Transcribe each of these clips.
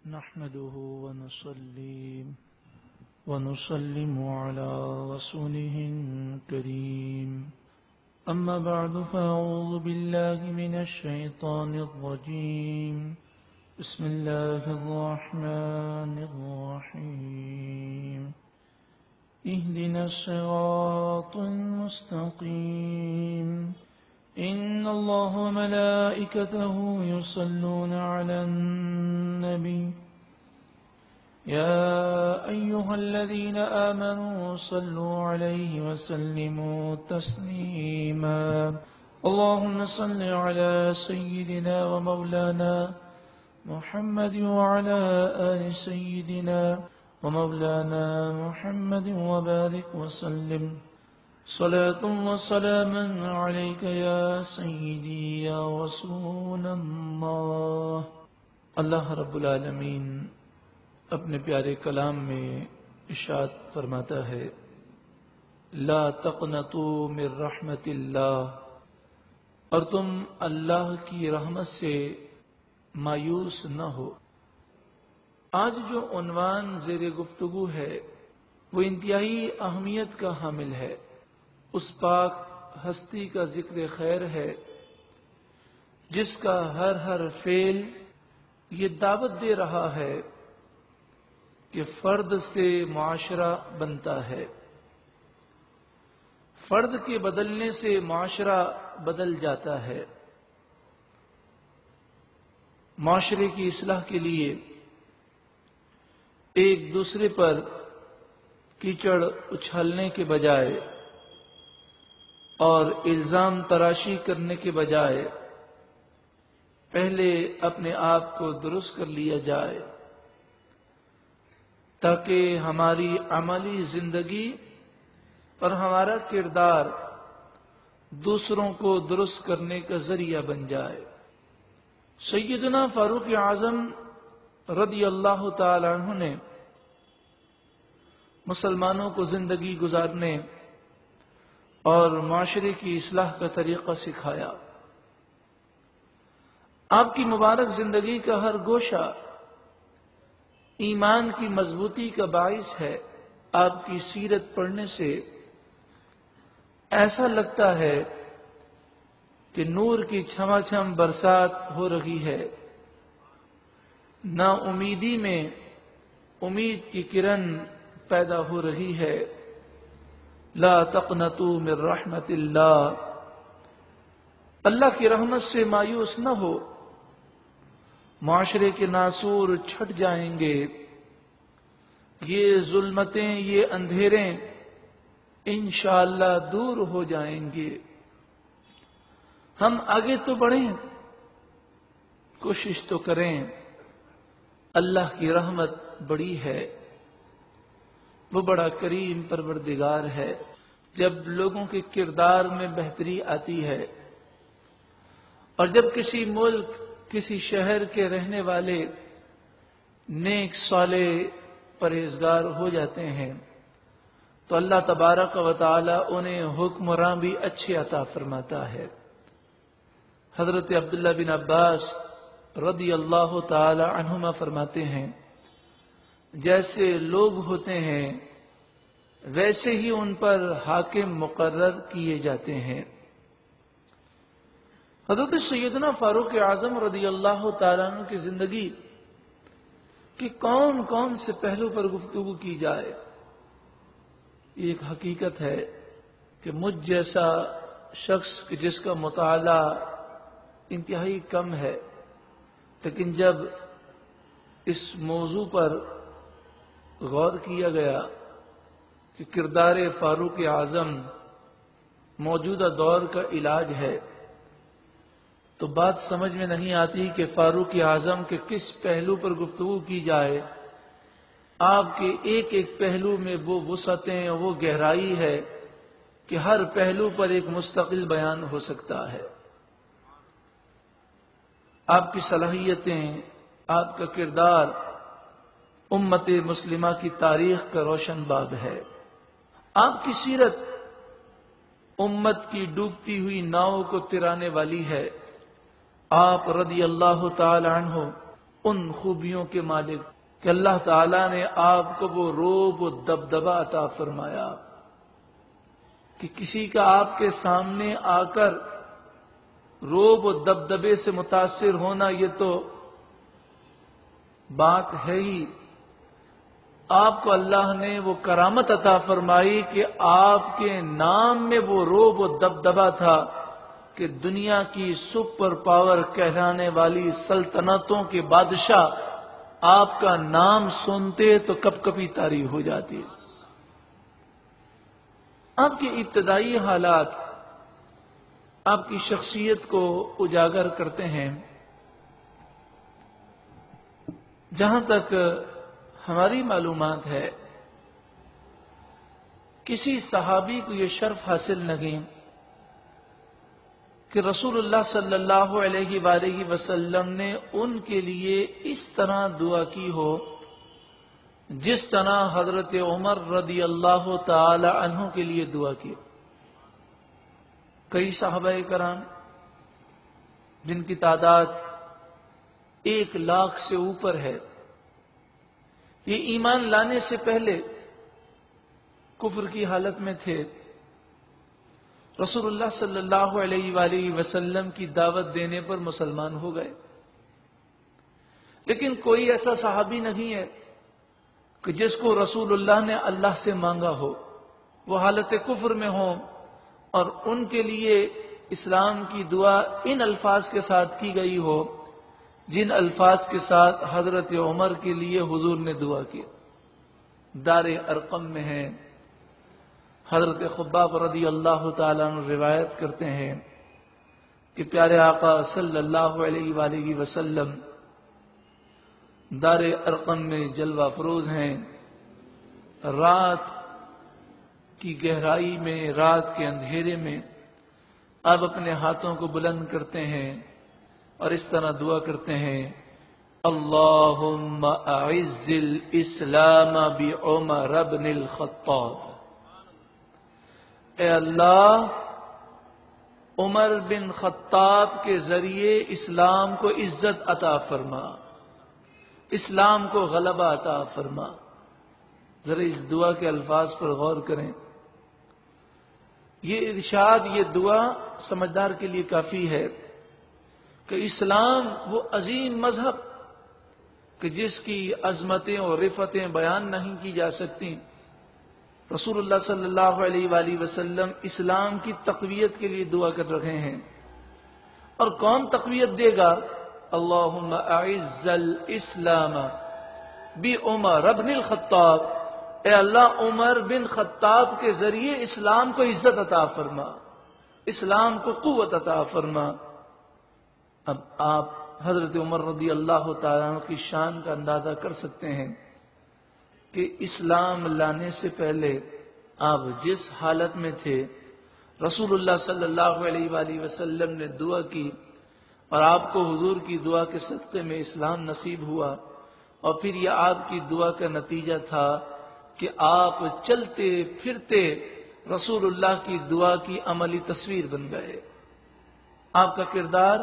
نحمده ونسلم على رسوله الكريم. أما بعد فأعوذ بالله من الشيطان الرجيم. بسم الله الرحمن الرحيم. اهدنا الصراط المستقيم. إن الله وملائكته يصلون على النبي يا أيها الذين آمنوا صلوا عليه وسلموا تسليما. اللهم صل على سيدنا ومولانا محمد وعلى آل سيدنا ومولانا محمد وبارك وسلم. صلاة وسلاما عليك يا سيدي يا رسول اللہ. اللہ رب العالمین اپنے پیارے کلام میں ارشاد فرماتا ہے، لا تقنطوا من رحمت اللہ، اور تم اللہ کی رحمت سے مایوس نہ ہو. آج جو عنوان زیر گفتگو ہے وہ انتہائی اہمیت کا حامل ہے. اس پاک ہستی کا ذکر خیر ہے جس کا ہر فعل یہ دعوت دے رہا ہے کہ فرد سے معاشرہ بنتا ہے، فرد کے بدلنے سے معاشرہ بدل جاتا ہے. معاشرے کی اصلاح کے لیے ایک دوسرے پر کیچڑ اچھالنے کے بجائے اور الزام تراشی کرنے کے بجائے پہلے اپنے آپ کو درست کر لیا جائے تاکہ ہماری عملی زندگی اور ہمارا کردار دوسروں کو درست کرنے کا ذریعہ بن جائے. سیدنا فاروق اعظم رضی اللہ تعالی عنہ نے مسلمانوں کو زندگی گزارنے اور معاشرے کی اصلاح کا طریقہ سکھایا. آپ کی مبارک زندگی کا ہر گوشہ ایمان کی مضبوطی کا باعث ہے. آپ کی سیرت پڑھنے سے ایسا لگتا ہے کہ نور کی چھما چھم برسات ہو رہی ہے. نا امیدی میں امید کی کرن پیدا ہو رہی ہے. لا تقنطوا من رحمت اللہ، اللہ کی رحمت سے مایوس نہ ہو. معاشرے کے ناسور چھٹ جائیں گے. یہ ظلمتیں، یہ اندھیریں انشاءاللہ دور ہو جائیں گے. ہم آگے تو بڑھیں، کوشش تو کریں. اللہ کی رحمت بڑی ہے، وہ بڑا کریم پروردگار ہے. جب لوگوں کے کردار میں بہتری آتی ہے اور جب کسی ملک، کسی شہر کے رہنے والے نیک صالح پرہیزگار ہو جاتے ہیں تو اللہ تبارک و تعالی انہیں حکمراں بھی اچھے عطا فرماتا ہے. حضرت عبداللہ بن عباس رضی اللہ تعالی عنہما فرماتے ہیں، جیسے لوگ ہوتے ہیں ویسے ہی ان پر حاکم مقرر کیے جاتے ہیں. حضرت سیدنا فاروق اعظم رضی اللہ تعالیٰ عنہ کی زندگی کہ کون کون سے پہلو پر گفتگو کی جائے. ایک حقیقت ہے کہ مجھ جیسا شخص جس کا مطالعہ انتہائی کم ہے، لیکن جب اس موضوع پر غور کیا گیا کہ کردار فاروق اعظم موجودہ دور کا علاج ہے تو بات سمجھ میں نہیں آتی کہ فاروق اعظم کے کس پہلو پر گفتگو کی جائے. آپ کے ایک ایک پہلو میں وہ وسعتیں، وہ گہرائی ہے کہ ہر پہلو پر ایک مستقل بیان ہو سکتا ہے. آپ کی صلاحیتیں، آپ کا کردار امت مسلمہ کی تاریخ کا روشن باب ہے. آپ کی سیرت امت کی ڈوبتی ہوئی ناؤ کو ترانے والی ہے. آپ رضی اللہ تعالی عنہ ان خوبیوں کے مالک کہ اللہ تعالیٰ نے آپ کو وہ روب و دبدبا عطا فرمایا کہ کسی کا آپ کے سامنے آ کر روب و دبدبے سے متاثر ہونا یہ تو بات ہے ہی، آپ کو اللہ نے وہ کرامت عطا فرمائی کہ آپ کے نام میں وہ روب و دبدبا تھا کہ دنیا کی سپر پاور کہلانے والی سلطنتوں کے بادشاہ آپ کا نام سنتے تو کپ کپی طاری ہو جاتی۔ آپ کے ابتدائی حالات آپ کی شخصیت کو اجاگر کرتے ہیں۔ جہاں تک ہماری معلومات ہے، کسی صحابی کو یہ شرف حاصل نہیں کہ رسول اللہ صلی اللہ علیہ وآلہ وسلم نے ان کے لیے اس طرح دعا کی ہو جس طرح حضرت عمر رضی اللہ تعالی عنہ کے لیے دعا کی۔ کئی صحابہ کرام جن کی تعداد 1,00,000 سے اوپر ہے، یہ ایمان لانے سے پہلے کفر کی حالت میں تھے، رسول اللہ صلی اللہ علیہ وآلہ وسلم کی دعوت دینے پر مسلمان ہو گئے۔ لیکن کوئی ایسا صحابی نہیں ہے کہ جس کو رسول اللہ نے اللہ سے مانگا ہو، وہ حالت کفر میں ہوں اور ان کے لیے اسلام کی دعا ان الفاظ کے ساتھ کی گئی ہو جن الفاظ کے ساتھ حضرت عمر کے لیے حضور نے دعا کی۔ دار ارقم میں ہے، حضرت خباب رضی اللہ تعالیٰ عنہ روایت کرتے ہیں کہ پیارے آقا صلی اللہ علیہ وآلہ وسلم دار ارقم میں جلوہ فروز ہیں، رات کی گہرائی میں، رات کے اندھیرے میں آپ اپنے ہاتھوں کو بلند کرتے ہیں اور اس طرح دعا کرتے ہیں، اللہم اعز الاسلام بعمر بن الخطاب، اے اللہ عمر بن خطاب کے ذریعے اسلام کو عزت عطا فرما، اسلام کو غلبہ عطا فرما۔ ذرا اس دعا کے الفاظ پر غور کریں۔ یہ ارشاد، یہ دعا سمجھدار کے لیے کافی ہے کہ اسلام وہ عظیم مذہب کہ جس کی عظمتیں اور رفتیں بیان نہیں کی جا سکتی، رسول اللہ صلی اللہ علیہ وآلہ وسلم اسلام کی تقویت کے لیے دعا کر رہے ہیں۔ اور کون تقویت دے گا؟ اللہم اعز الاسلام بعمر بن الخطاب، اے اللہ عمر بن خطاب کے ذریعے اسلام کو عزت عطا فرما، اسلام کو قوت عطا فرما۔ اب آپ حضرت عمر رضی اللہ تعالیٰ عنہ کی شان کا اندازہ کر سکتے ہیں کہ اسلام لانے سے پہلے آپ جس حالت میں تھے، رسول اللہ صلی اللہ علیہ وآلہ وسلم نے دعا کی اور آپ کو حضور کی دعا کے صدقے میں اسلام نصیب ہوا، اور پھر یہ آپ کی دعا کا نتیجہ تھا کہ آپ چلتے پھرتے رسول اللہ کی دعا کی عملی تصویر بن گئے۔ آپ کا کردار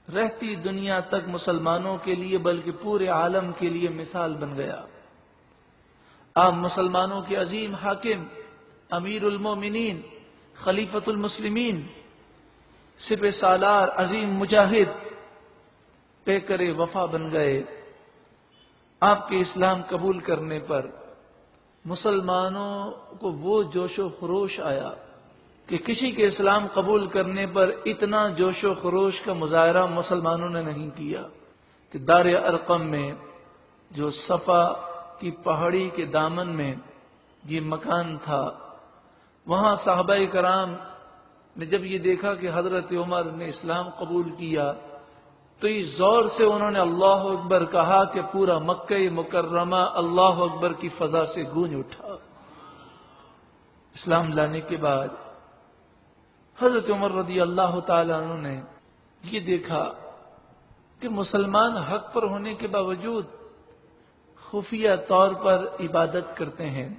رہتی دنیا تک مسلمانوں کے لیے بلکہ پورے عالم کے لیے مثال بن گیا۔ آپ مسلمانوں کے عظیم حاکم، امیر المومنین، خلیفۃ المسلمین، سپہ سالار، عظیم مجاہد، پیکر وفا بن گئے۔ آپ کے اسلام قبول کرنے پر مسلمانوں کو وہ جوش و خروش آیا کہ کسی کے اسلام قبول کرنے پر اتنا جوش و خروش کا مظاہرہ مسلمانوں نے نہیں کیا کہ دار ارقم میں جو صفا کی پہاڑی کے دامن میں یہ مکان تھا، وہاں صحابہ کرام نے جب یہ دیکھا کہ حضرت عمر نے اسلام قبول کیا تو اس زور سے انہوں نے اللہ اکبر کہا کہ پورا مکہ مکرمہ اللہ اکبر کی فضا سے گونج اٹھا۔ اسلام لانے کے بعد حضرت عمر رضی اللہ تعالیٰ عنہ نے یہ دیکھا کہ مسلمان حق پر ہونے کے باوجود خفیہ طور پر عبادت کرتے ہیں،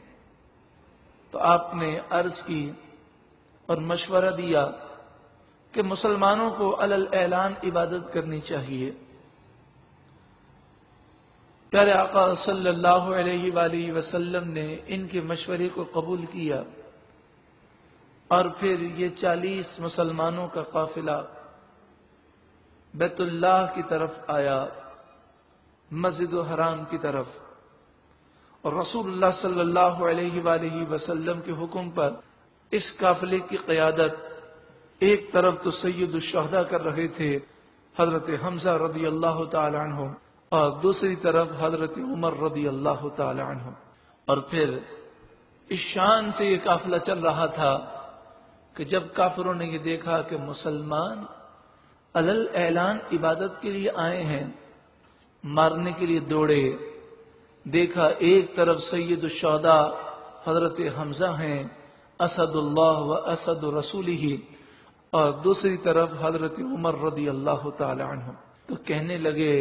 تو آپ نے عرض کی اور مشورہ دیا کہ مسلمانوں کو علی الاعلان عبادت کرنی چاہیے۔ پیارے آقا صلی اللہ علیہ وآلہ وسلم نے ان کے مشورے کو قبول کیا اور پھر یہ 40 مسلمانوں کا قافلہ بیت اللہ کی طرف آیا، مسجد الحرام کی طرف، اور رسول اللہ صلی اللہ علیہ وآلہ وسلم کے حکم پر اس قافلے کی قیادت ایک طرف تو سید الشہداء کر رہے تھے حضرت حمزہ رضی اللہ تعالی عنہ، اور دوسری طرف حضرت عمر رضی اللہ تعالی عنہ۔ اور پھر اس شان سے یہ قافلہ چل رہا تھا کہ جب کافروں نے یہ دیکھا کہ مسلمان علل اعلان عبادت کے لیے آئے ہیں، مارنے کے لیے دوڑے، دیکھا ایک طرف سید الشہداء حضرت حمزہ ہیں اسد اللہ و اسد رسولہ، اور دوسری طرف حضرت عمر رضی اللہ تعالی عنہ، تو کہنے لگے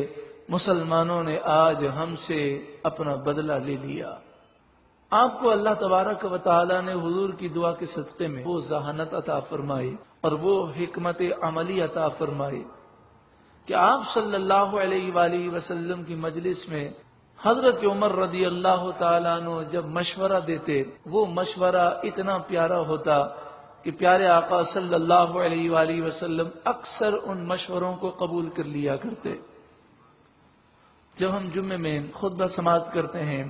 مسلمانوں نے آج ہم سے اپنا بدلہ لے لیا۔ آپ کو اللہ تبارک و تعالی نے حضور کی دعا کے صدقے میں وہ ذہانت عطا فرمائی اور وہ حکمت عملی عطا فرمائی کہ آپ صلی اللہ علیہ وآلہ وسلم کی مجلس میں حضرت عمر رضی اللہ تعالیٰ عنہ جب مشورہ دیتے، وہ مشورہ اتنا پیارا ہوتا کہ پیارے آقا صلی اللہ علیہ وآلہ وسلم اکثر ان مشوروں کو قبول کر لیا کرتے۔ جب ہم جمعے میں خطبہ سماعت کرتے ہیں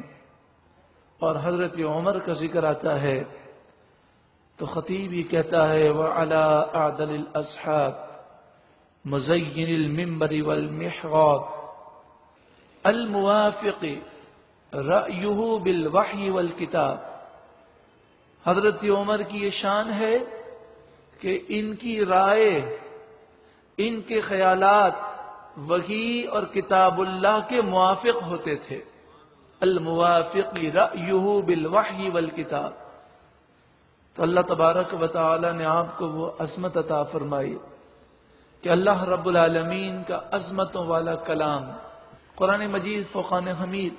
اور حضرت عمر کا ذکر آتا ہے تو خطیب یہ کہتا ہے وَعَلَىٰ أَعْدَلِ الْأَصْحَابِ مُزَيِّنِ الْمِنبَرِ وَالْمِحْرَابِ الموافق رأیہ بالوحی والکتاب۔ حضرت عمر کی یہ شان ہے کہ ان کی رائے، ان کے خیالات وحی اور کتاب اللہ کے موافق ہوتے تھے۔ الموافق رأیہ بالوحی والکتاب۔ تو اللہ تبارک و تعالی نے آپ کو وہ عظمت عطا فرمائی کہ اللہ رب العالمین کا عظمتوں والا کلام قرآن مجید فرقان حمید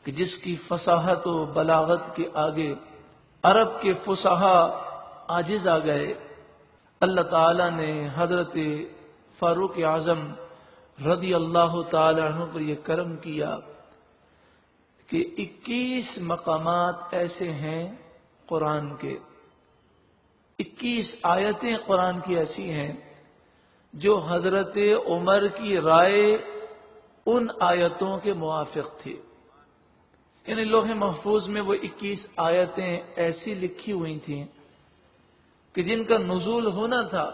کہ جس کی فصاحت و بلاغت کے آگے عرب کے فصحا عاجز آ گئے، اللہ تعالی نے حضرت فاروق اعظم رضی اللہ تعالی عنہ پر یہ کرم کیا کہ 21 مقامات ایسے ہیں قرآن کے، 21 آیتیں قرآن کی ایسی ہیں جو حضرت عمر کی رائے ان آیتوں کے موافق تھی۔ یعنی لوح محفوظ میں وہ 21 آیتیں ایسی لکھی ہوئی تھیں کہ جن کا نزول ہونا تھا،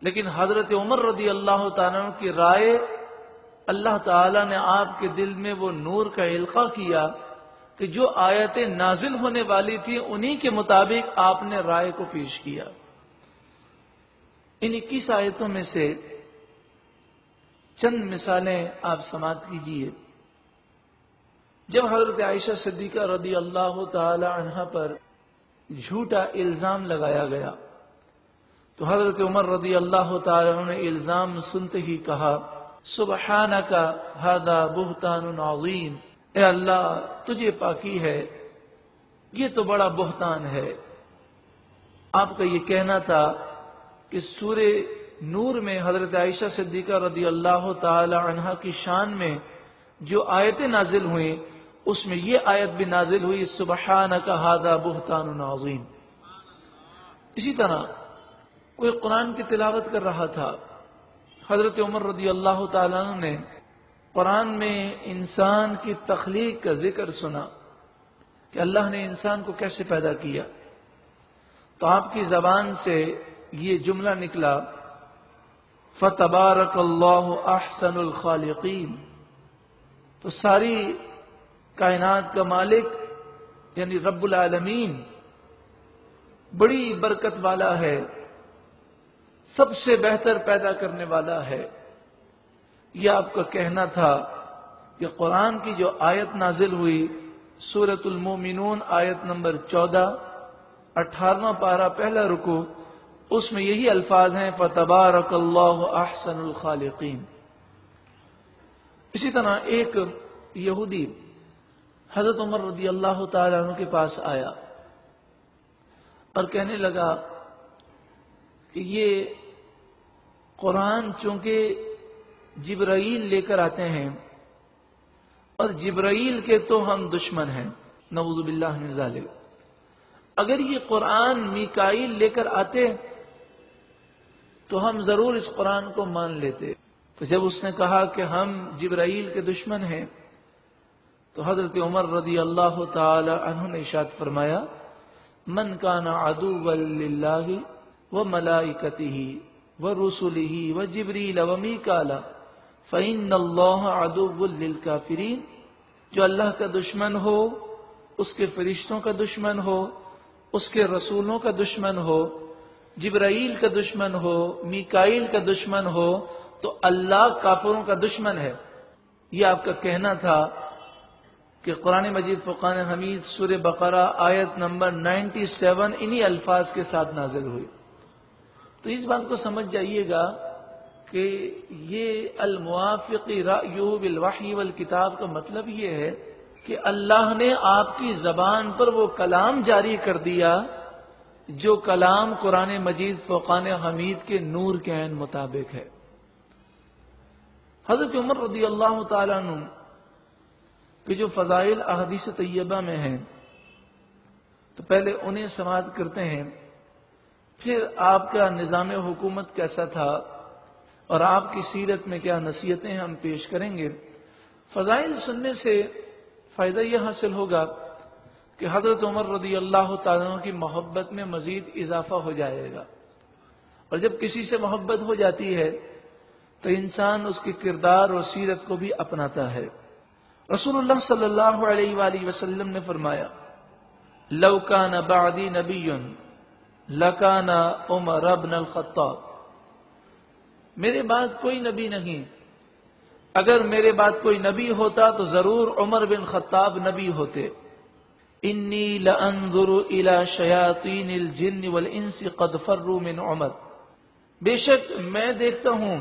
لیکن حضرت عمر رضی اللہ تعالیٰ عنہ کی رائے، اللہ تعالیٰ نے آپ کے دل میں وہ نور کا القاء کیا کہ جو آیتیں نازل ہونے والی تھیں انہی کے مطابق آپ نے رائے کو پیش کیا۔ ان 21 آیتوں میں سے چند مثالیں آپ سماعت کیجیے۔ جب حضرت عائشہ صدیقہ رضی اللہ تعالی عنہا پر جھوٹا الزام لگایا گیا تو حضرت عمر رضی اللہ تعالی عنہ نے الزام سنتے ہی کہا سبحانک ھذا بہتان عظیم، اے اللہ تجھے پاکی ہے، یہ تو بڑا بہتان ہے۔ آپ کا یہ کہنا تھا کہ سورہ نور میں حضرت عائشہ صدیقہ رضی اللہ تعالی عنہا کی شان میں جو آیتیں نازل ہوئیں اس میں یہ آیت بھی نازل ہوئی سبحانک ھذا بہتان عظیم۔ اسی طرح کوئی قرآن کی تلاوت کر رہا تھا، حضرت عمر رضی اللہ تعالیٰ عنہ نے قرآن میں انسان کی تخلیق کا ذکر سنا کہ اللہ نے انسان کو کیسے پیدا کیا، تو آپ کی زبان سے یہ جملہ نکلا فَتَبَارَكَ اللَّهُ أَحْسَنُ الْخَالِقِينَ۔ تو ساری کائنات کا مالک یعنی رب العالمین بڑی برکت والا ہے، سب سے بہتر پیدا کرنے والا ہے۔ یہ آپ کا کہنا تھا کہ قرآن کی جو آیت نازل ہوئی سورۃ المومنون آیت نمبر 14، 18واں پارہ پہلا رکوع، اس میں یہی الفاظ ہیں فَتَبَارَكَ اللَّهُ أَحْسَنُ الْخَالِقِينَ۔ اسی طرح ایک یہودی حضرت عمر رضی اللہ تعالیٰ عنہ کے پاس آیا اور کہنے لگا کہ یہ قرآن چونکہ جبرائیل لے کر آتے ہیں اور جبرائیل کے تو ہم دشمن ہیں، نعوذ باللہ من ذالک۔ اگر یہ قرآن میکائیل لے کر آتے تو ہم ضرور اس قرآن کو مان لیتے۔ تو جب اس نے کہا کہ ہم جبرائیل کے دشمن ہیں تو حضرت عمر رضی اللہ تعالی عنہ نے ارشاد فرمایا، من کان عدوا للہ وملائکتہ ورسلہ وجبریل ومیکائیل فإن اللہ عدو للکافرین، جو اللہ کا دشمن ہو، اس کے فرشتوں کا دشمن ہو، اس کے رسولوں کا دشمن ہو، جبرائیل کا دشمن ہو، میکائیل کا دشمن ہو، تو اللہ کافروں کا دشمن ہے۔ یہ آپ کا کہنا تھا کہ قرآن مجید فرقان حمید سورہ بقرہ آیت نمبر 97 انہی الفاظ کے ساتھ نازل ہوئی۔ تو اس بات کو سمجھ جائیے گا کہ یہ الموافق رأیہ بالوحی والکتاب کا مطلب یہ ہے کہ اللہ نے آپ کی زبان پر وہ کلام جاری کر دیا جو کلام قرآن مجید فرقان حمید کے نور کے عین مطابق ہے۔ حضرت عمر رضی اللہ تعالیٰ عنہ کہ جو فضائل احادیث طیبہ میں ہیں تو پہلے انہیں سماعت کرتے ہیں، پھر آپ کا نظام حکومت کیسا تھا اور آپ کی سیرت میں کیا نصیحتیں ہم پیش کریں گے۔ فضائل سننے سے فائدہ یہ حاصل ہوگا کہ حضرت عمر رضی اللہ تعالیٰ عنہ کی محبت میں مزید اضافہ ہو جائے گا، اور جب کسی سے محبت ہو جاتی ہے تو انسان اس کے کردار اور سیرت کو بھی اپناتا ہے۔ رسول اللہ صلی اللہ علیہ وآلہ وسلم نے فرمایا، لو کان بعدی نبی لکان عمر بن الخطاب، میرے بعد کوئی نبی نہیں، اگر میرے بعد کوئی نبی ہوتا تو ضرور عمر بن خطاب نبی ہوتے۔ انی لانظر الی شیاطین الجن والانس قد فروا من عمر، بے شک میں دیکھتا ہوں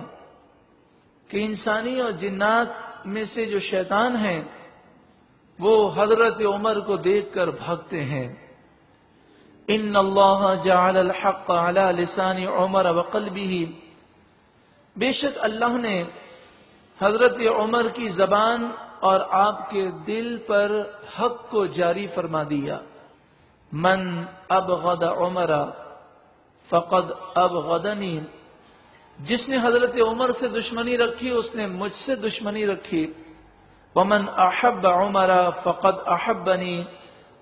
کہ انسانی اور جنات میں سے جو شیطان ہیں وہ حضرت عمر کو دیکھ کر بھاگتے ہیں۔ ان اللہ جعل الحق علی لسان عمر وقلبہ، بے شک اللہ نے حضرت عمر کی زبان اور آپ کے دل پر حق کو جاری فرما دیا۔ من ابغض عمر فقد ابغضنی، جس نے حضرت عمر سے دشمنی رکھی اس نے مجھ سے دشمنی رکھی۔ ومن احب عمر فقد احبنی،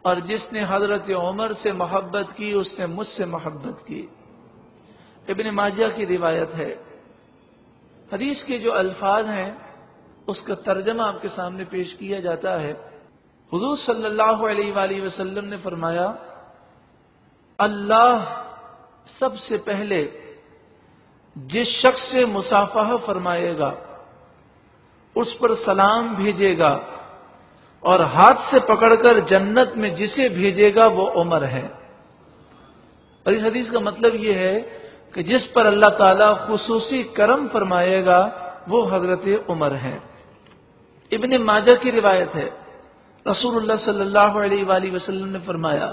اور جس نے حضرت عمر سے محبت کی اس نے مجھ سے محبت کی۔ ابن ماجہ کی روایت ہے۔ حدیث کے جو الفاظ ہیں اس کا ترجمہ آپ کے سامنے پیش کیا جاتا ہے۔ حضور صلی اللہ علیہ وآلہ وسلم نے فرمایا، اللہ سب سے پہلے جس شخص سے مصافحہ فرمائے گا اس پر سلام بھیجے گا، اور ہاتھ سے پکڑ کر جنت میں جسے بھیجے گا وہ عمر ہے۔ اور اس حدیث کا مطلب یہ ہے کہ جس پر اللہ تعالیٰ خصوصی کرم فرمائے گا وہ حضرت عمر ہے۔ ابن ماجہ کی روایت ہے، رسول اللہ صلی اللہ علیہ وآلہ وسلم نے فرمایا،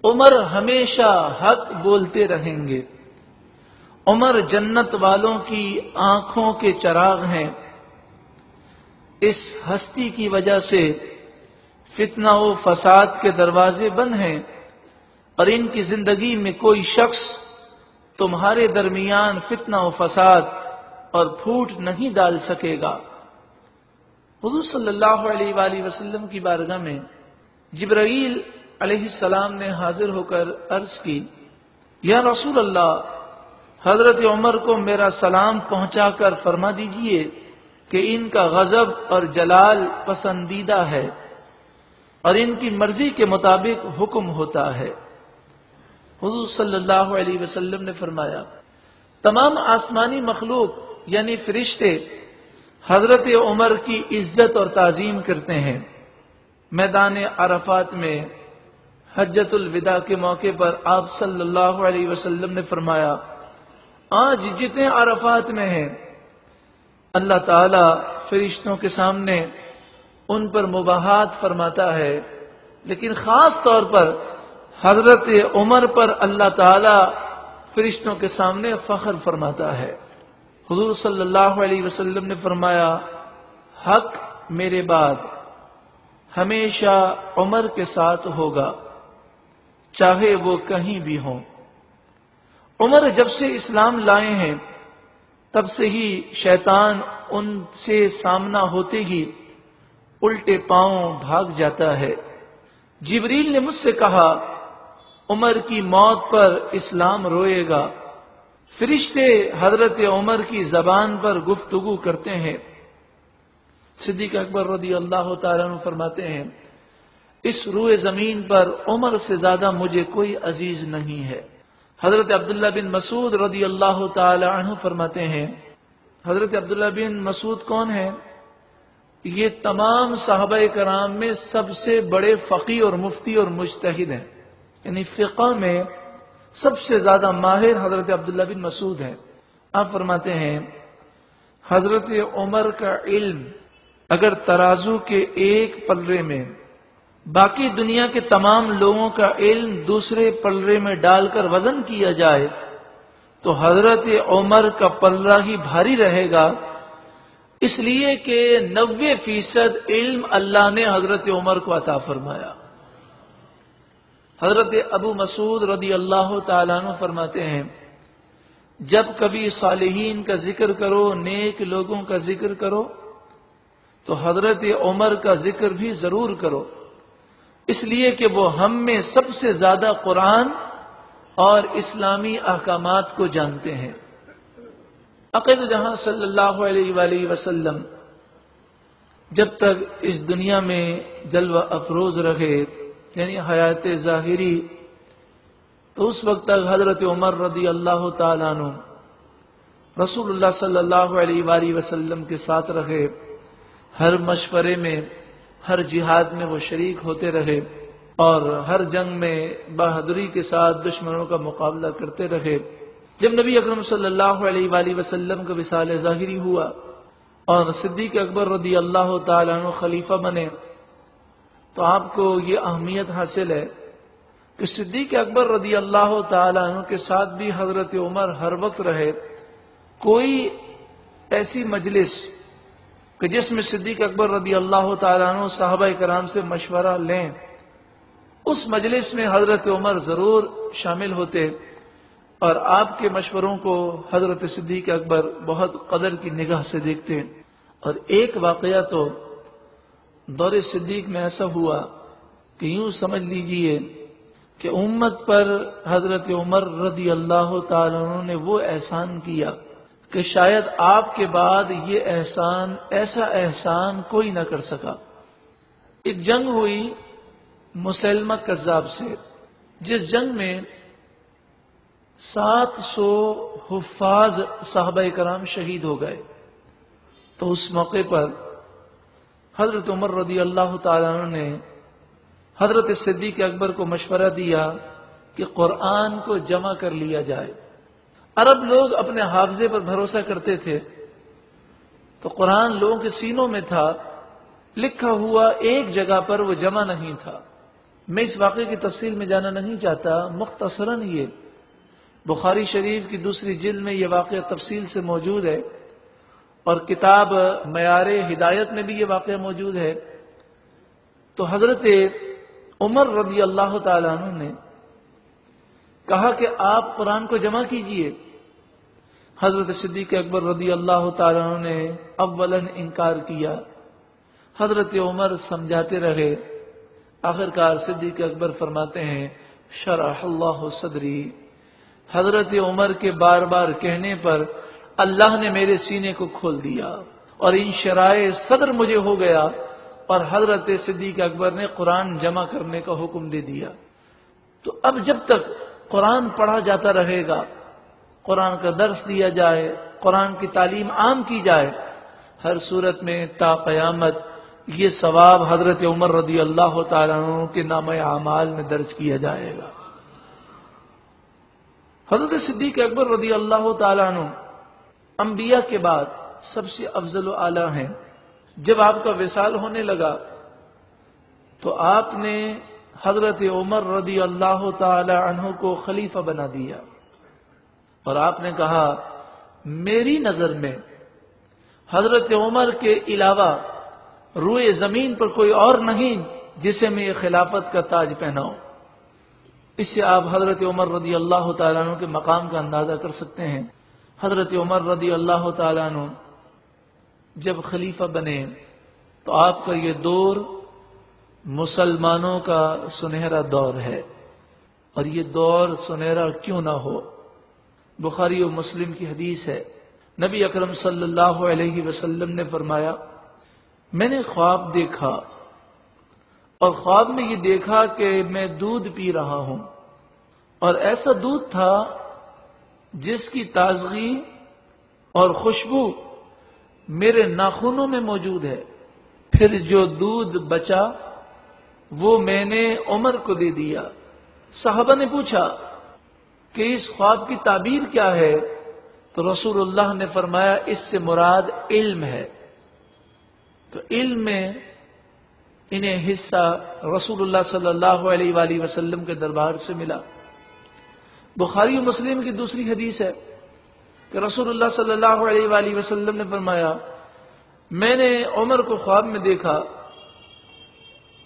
عمر ہمیشہ حق بولتے رہیں گے۔ عمر جنت والوں کی آنکھوں کے چراغ ہیں۔ اس ہستی کی وجہ سے فتنہ و فساد کے دروازے بند ہیں، اور ان کی زندگی میں کوئی شخص تمہارے درمیان فتنہ و فساد اور پھوٹ نہیں ڈال سکے گا۔ حضور صلی اللہ علیہ وآلہ وسلم کی بارگاہ میں جبرائیل علیہ السلام نے حاضر ہو کر عرض کی، یا رسول اللہ، حضرت عمر کو میرا سلام پہنچا کر فرما دیجئے کہ ان کا غضب اور جلال پسندیدہ ہے اور ان کی مرضی کے مطابق حکم ہوتا ہے۔ حضور صلی اللہ علیہ وسلم نے فرمایا، تمام آسمانی مخلوق یعنی فرشتے حضرت عمر کی عزت اور تعظیم کرتے ہیں۔ میدان عرفات میں حجۃ الوداع کے موقع پر آپ صلی اللہ علیہ وسلم نے فرمایا، آج جتنے عرفات میں ہیں اللہ تعالی فرشتوں کے سامنے ان پر مباحات فرماتا ہے، لیکن خاص طور پر حضرت عمر پر اللہ تعالی فرشتوں کے سامنے فخر فرماتا ہے۔ حضور صلی اللہ علیہ وسلم نے فرمایا، حق میرے بعد ہمیشہ عمر کے ساتھ ہوگا، چاہے وہ کہیں بھی ہوں۔ عمر جب سے اسلام لائے ہیں تب سے ہی شیطان ان سے سامنا ہوتے ہی الٹے پاؤں بھاگ جاتا ہے۔ جبریل نے مجھ سے کہا عمر کی موت پر اسلام روئے گا۔ فرشتے حضرت عمر کی زبان پر گفتگو کرتے ہیں۔ صدیق اکبر رضی اللہ تعالیٰ عنہ فرماتے ہیں اس روئے زمین پر عمر سے زیادہ مجھے کوئی عزیز نہیں ہے۔ حضرت عبداللہ بن مسعود رضی اللہ تعالی عنہ فرماتے ہیں، حضرت عبداللہ بن مسعود کون ہیں؟ یہ تمام صحابہ کرام میں سب سے بڑے فقیہ اور مفتی اور مجتہد ہیں، یعنی فقہ میں سب سے زیادہ ماہر حضرت عبداللہ بن مسعود ہیں۔ آپ فرماتے ہیں حضرت عمر کا علم اگر ترازو کے ایک پلڑے میں باقی دنیا کے تمام لوگوں کا علم دوسرے پلڑے میں ڈال کر وزن کیا جائے تو حضرت عمر کا پلڑا ہی بھاری رہے گا، اس لیے کہ 90% علم اللہ نے حضرت عمر کو عطا فرمایا۔ حضرت ابو مسعود رضی اللہ تعالیٰ عنہ فرماتے ہیں جب کبھی صالحین کا ذکر کرو، نیک لوگوں کا ذکر کرو تو حضرت عمر کا ذکر بھی ضرور کرو، اس لیے کہ وہ ہم میں سب سے زیادہ قرآن اور اسلامی احکامات کو جانتے ہیں۔ عقید جہاں صلی اللہ علیہ وآلہ وسلم جب تک اس دنیا میں جلوہ افروز رہے، یعنی حیات ظاہری، تو اس وقت تک حضرت عمر رضی اللہ تعالیٰ عنہ رسول اللہ صلی اللہ علیہ وآلہ وسلم کے ساتھ رہے، ہر مشورے میں، ہر جہاد میں وہ شریک ہوتے رہے اور ہر جنگ میں بہادری کے ساتھ دشمنوں کا مقابلہ کرتے رہے۔ جب نبی اکرم صلی اللہ علیہ وآلہ وسلم کا وصال ظاہری ہوا اور صدیق اکبر رضی اللہ تعالیٰ عنہ خلیفہ بنے تو آپ کو یہ اہمیت حاصل ہے کہ صدیق اکبر رضی اللہ تعالیٰ عنہ کے ساتھ بھی حضرت عمر ہر وقت رہے۔ کوئی ایسی مجلس کہ جس میں صدیق اکبر رضی اللہ تعالیٰ عنہ صحابہ کرام سے مشورہ لیں، اس مجلس میں حضرت عمر ضرور شامل ہوتے اور آپ کے مشوروں کو حضرت صدیق اکبر بہت قدر کی نگاہ سے دیکھتے۔ اور ایک واقعہ تو دور صدیق میں ایسا ہوا کہ یوں سمجھ لیجئے کہ امت پر حضرت عمر رضی اللہ تعالیٰ عنہ نے وہ احسان کیا کہ شاید آپ کے بعد یہ ایسا احسان کوئی نہ کر سکا۔ ایک جنگ ہوئی مسلمہ کذاب سے، جس جنگ میں 700 حفاظ صحابہ کرام شہید ہو گئے۔ تو اس موقع پر حضرت عمر رضی اللہ تعالیٰ عنہ نے حضرت صدیق اکبر کو مشورہ دیا کہ قرآن کو جمع کر لیا جائے۔ عرب لوگ اپنے حافظے پر بھروسہ کرتے تھے، تو قرآن لوگوں کے سینوں میں تھا، لکھا ہوا ایک جگہ پر وہ جمع نہیں تھا۔ میں اس واقعے کی تفصیل میں جانا نہیں چاہتا، مختصراً یہ بخاری شریف کی دوسری جلد میں یہ واقعہ تفصیل سے موجود ہے اور کتاب معیار ہدایت میں بھی یہ واقعہ موجود ہے۔ تو حضرت عمر رضی اللہ تعالیٰ عنہ نے کہا کہ آپ قرآن کو جمع کیجئے۔ حضرت صدیق اکبر رضی اللہ تعالیٰ عنہ نے اولاً انکار کیا، حضرت عمر سمجھاتے رہے، آخرکار صدیق اکبر فرماتے ہیں شرح اللہ صدری، حضرت عمر کے بار بار کہنے پر اللہ نے میرے سینے کو کھول دیا اور ان شرائع صدر مجھے ہو گیا، اور حضرت صدیق اکبر نے قرآن جمع کرنے کا حکم دے دیا۔ تو اب جب تک قرآن پڑھا جاتا رہے گا، قرآن کا درس دیا جائے، قرآن کی تعلیم عام کی جائے، ہر صورت میں تا قیامت یہ ثواب حضرت عمر رضی اللہ تعالیٰ عنہ کے نامہ اعمال میں درج کیا جائے گا۔ حضرت صدیق اکبر رضی اللہ تعالیٰ عنہ انبیاء کے بعد سب سے افضل و اعلیٰ ہیں۔ جب آپ کا وصال ہونے لگا تو آپ نے حضرت عمر رضی اللہ تعالی عنہ کو خلیفہ بنا دیا اور آپ نے کہا میری نظر میں حضرت عمر کے علاوہ روئے زمین پر کوئی اور نہیں جسے میں یہ خلافت کا تاج پہناؤں۔ اس سے آپ حضرت عمر رضی اللہ تعالیٰ عنہ کے مقام کا اندازہ کر سکتے ہیں۔ حضرت عمر رضی اللہ تعالیٰ عنہ جب خلیفہ بنے تو آپ کا یہ دور مسلمانوں کا سنہرا دور ہے، اور یہ دور سنہرا کیوں نہ ہو؟ بخاری و مسلم کی حدیث ہے، نبی اکرم صلی اللہ علیہ وسلم نے فرمایا، میں نے خواب دیکھا، اور خواب میں یہ دیکھا کہ میں دودھ پی رہا ہوں، اور ایسا دودھ تھا جس کی تازگی اور خوشبو میرے ناخنوں میں موجود ہے۔ پھر جو دودھ بچا وہ میں نے عمر کو دے دیا۔ صحابہ نے پوچھا کہ اس خواب کی تعبیر کیا ہے؟ تو رسول اللہ نے فرمایا، اس سے مراد علم ہے۔ تو علم میں انہیں حصہ رسول اللہ صلی اللہ علیہ وآلہ وسلم کے دربار سے ملا۔ بخاری و مسلم کی دوسری حدیث ہے کہ رسول اللہ صلی اللہ علیہ وآلہ وسلم نے فرمایا، میں نے عمر کو خواب میں دیکھا،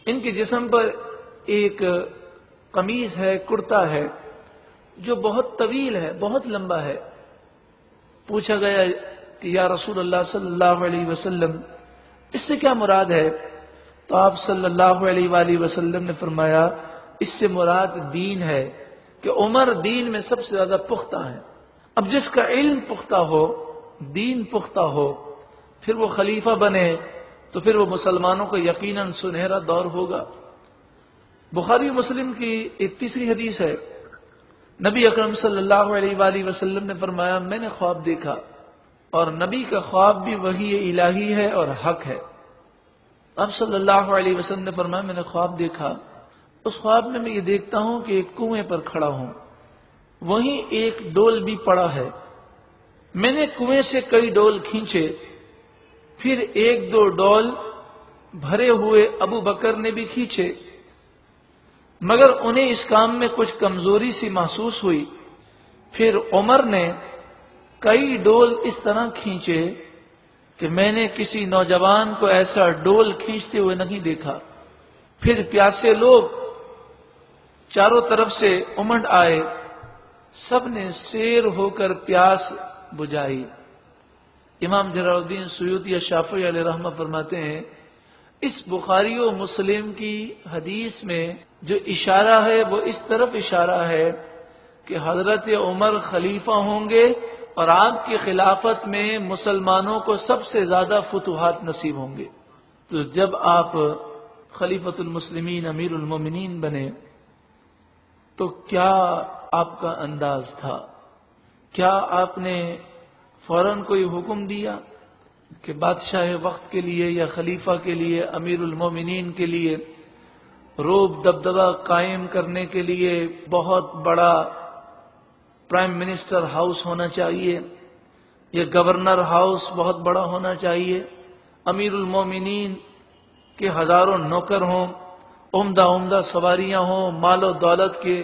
ان کے جسم پر ایک قمیض ہے، کرتا ہے جو بہت طویل ہے، بہت لمبا ہے۔ پوچھا گیا کہ یا رسول اللہ صلی اللہ علیہ وسلم اس سے کیا مراد ہے؟ تو آپ صلی اللہ علیہ وآلہ وسلم نے فرمایا، اس سے مراد دین ہے، کہ عمر دین میں سب سے زیادہ پختہ ہے۔ اب جس کا علم پختہ ہو، دین پختہ ہو، پھر وہ خلیفہ بنے تو پھر وہ مسلمانوں کو یقیناً سنہرا دور ہوگا۔ بخاری و مسلم کی ایک تیسری حدیث ہے، نبی اکرم صلی اللہ علیہ وآلہ وسلم نے فرمایا، میں نے خواب دیکھا، اور نبی کا خواب بھی وحی الہی ہے اور حق ہے۔ اب صلی اللہ علیہ وسلم نے فرمایا، میں نے خواب دیکھا، اس خواب میں یہ دیکھتا ہوں کہ ایک کنویں پر کھڑا ہوں، وہیں ایک ڈول بھی پڑا ہے۔ میں نے کنویں سے کئی ڈول کھینچے، پھر ایک دو ڈول بھرے ہوئے ابو بکر نے بھی کھینچے، مگر انہیں اس کام میں کچھ کمزوری سی محسوس ہوئی۔ پھر عمر نے کئی ڈول اس طرح کھینچے کہ میں نے کسی نوجوان کو ایسا ڈول کھینچتے ہوئے نہیں دیکھا۔ پھر پیاسے لوگ چاروں طرف سے امڑ آئے، سب نے سیر ہو کر پیاس بجھائی۔ امام جلال الدین سیوطی الشافعی علیہ رحمہ فرماتے ہیں، اس بخاری و مسلم کی حدیث میں جو اشارہ ہے وہ اس طرف اشارہ ہے کہ حضرت عمر خلیفہ ہوں گے، اور آپ کی خلافت میں مسلمانوں کو سب سے زیادہ فتوحات نصیب ہوں گے۔ تو جب آپ خلیفۃ المسلمین امیر المومنین بنے تو کیا آپ کا انداز تھا؟ کیا آپ نے فوراً کوئی حکم دیا کہ بادشاہ وقت کے لیے یا خلیفہ کے لیے، امیر المومنین کے لیے روب دبدبہ قائم کرنے کے لیے بہت بڑا پرائم منسٹر ہاؤس ہونا چاہیے، یا گورنر ہاؤس بہت بڑا ہونا چاہیے، امیر المومنین کے ہزاروں نوکر ہوں، عمدہ عمدہ سواریاں ہوں، مال و دولت کے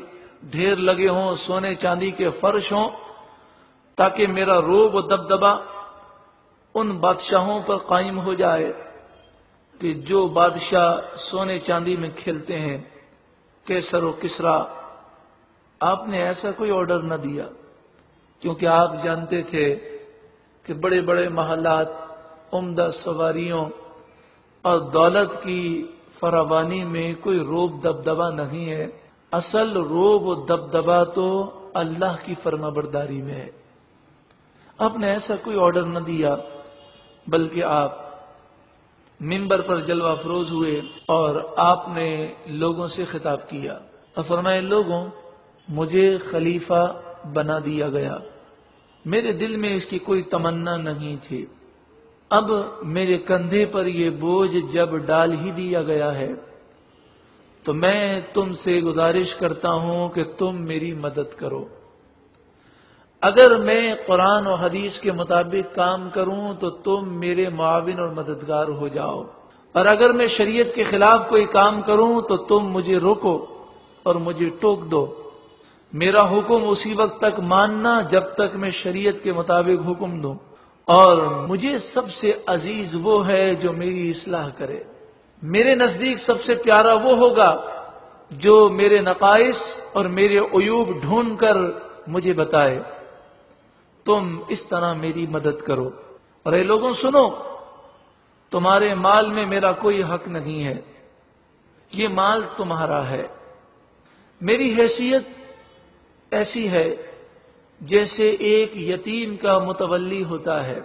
ڈھیر لگے ہوں، سونے چاندی کے فرش ہوں، تاکہ میرا روب و دبدبہ ان بادشاہوں پر قائم ہو جائے کہ جو بادشاہ سونے چاندی میں کھیلتے ہیں، کیسر و کسرا۔ آپ نے ایسا کوئی آرڈر نہ دیا، کیونکہ آپ جانتے تھے کہ بڑے بڑے محلات، عمدہ سواریوں اور دولت کی فراوانی میں کوئی روب دبدبہ نہیں ہے۔ اصل روب و دبدبہ تو اللہ کی فرما برداری میں ہے۔ آپ نے ایسا کوئی آرڈر نہ دیا، بلکہ آپ منبر پر جلوہ افروز ہوئے اور آپ نے لوگوں سے خطاب کیا اور فرمائے، لوگوں، مجھے خلیفہ بنا دیا گیا، میرے دل میں اس کی کوئی تمنا نہیں تھی، اب میرے کندھے پر یہ بوجھ جب ڈال ہی دیا گیا ہے تو میں تم سے گزارش کرتا ہوں کہ تم میری مدد کرو۔ اگر میں قرآن و حدیث کے مطابق کام کروں تو تم میرے معاون اور مددگار ہو جاؤ، اور اگر میں شریعت کے خلاف کوئی کام کروں تو تم مجھے روکو اور مجھے ٹوک دو۔ میرا حکم اسی وقت تک ماننا جب تک میں شریعت کے مطابق حکم دوں، اور مجھے سب سے عزیز وہ ہے جو میری اصلاح کرے. میرے نزدیک سب سے پیارا وہ ہوگا جو میرے نقائص اور میرے عیوب ڈھونڈ کر مجھے بتائے. تم اس طرح میری مدد کرو. اور اے لوگوں سنو، تمہارے مال میں میرا کوئی حق نہیں ہے، یہ مال تمہارا ہے. میری حیثیت ایسی ہے جیسے ایک یتیم کا متولی ہوتا ہے.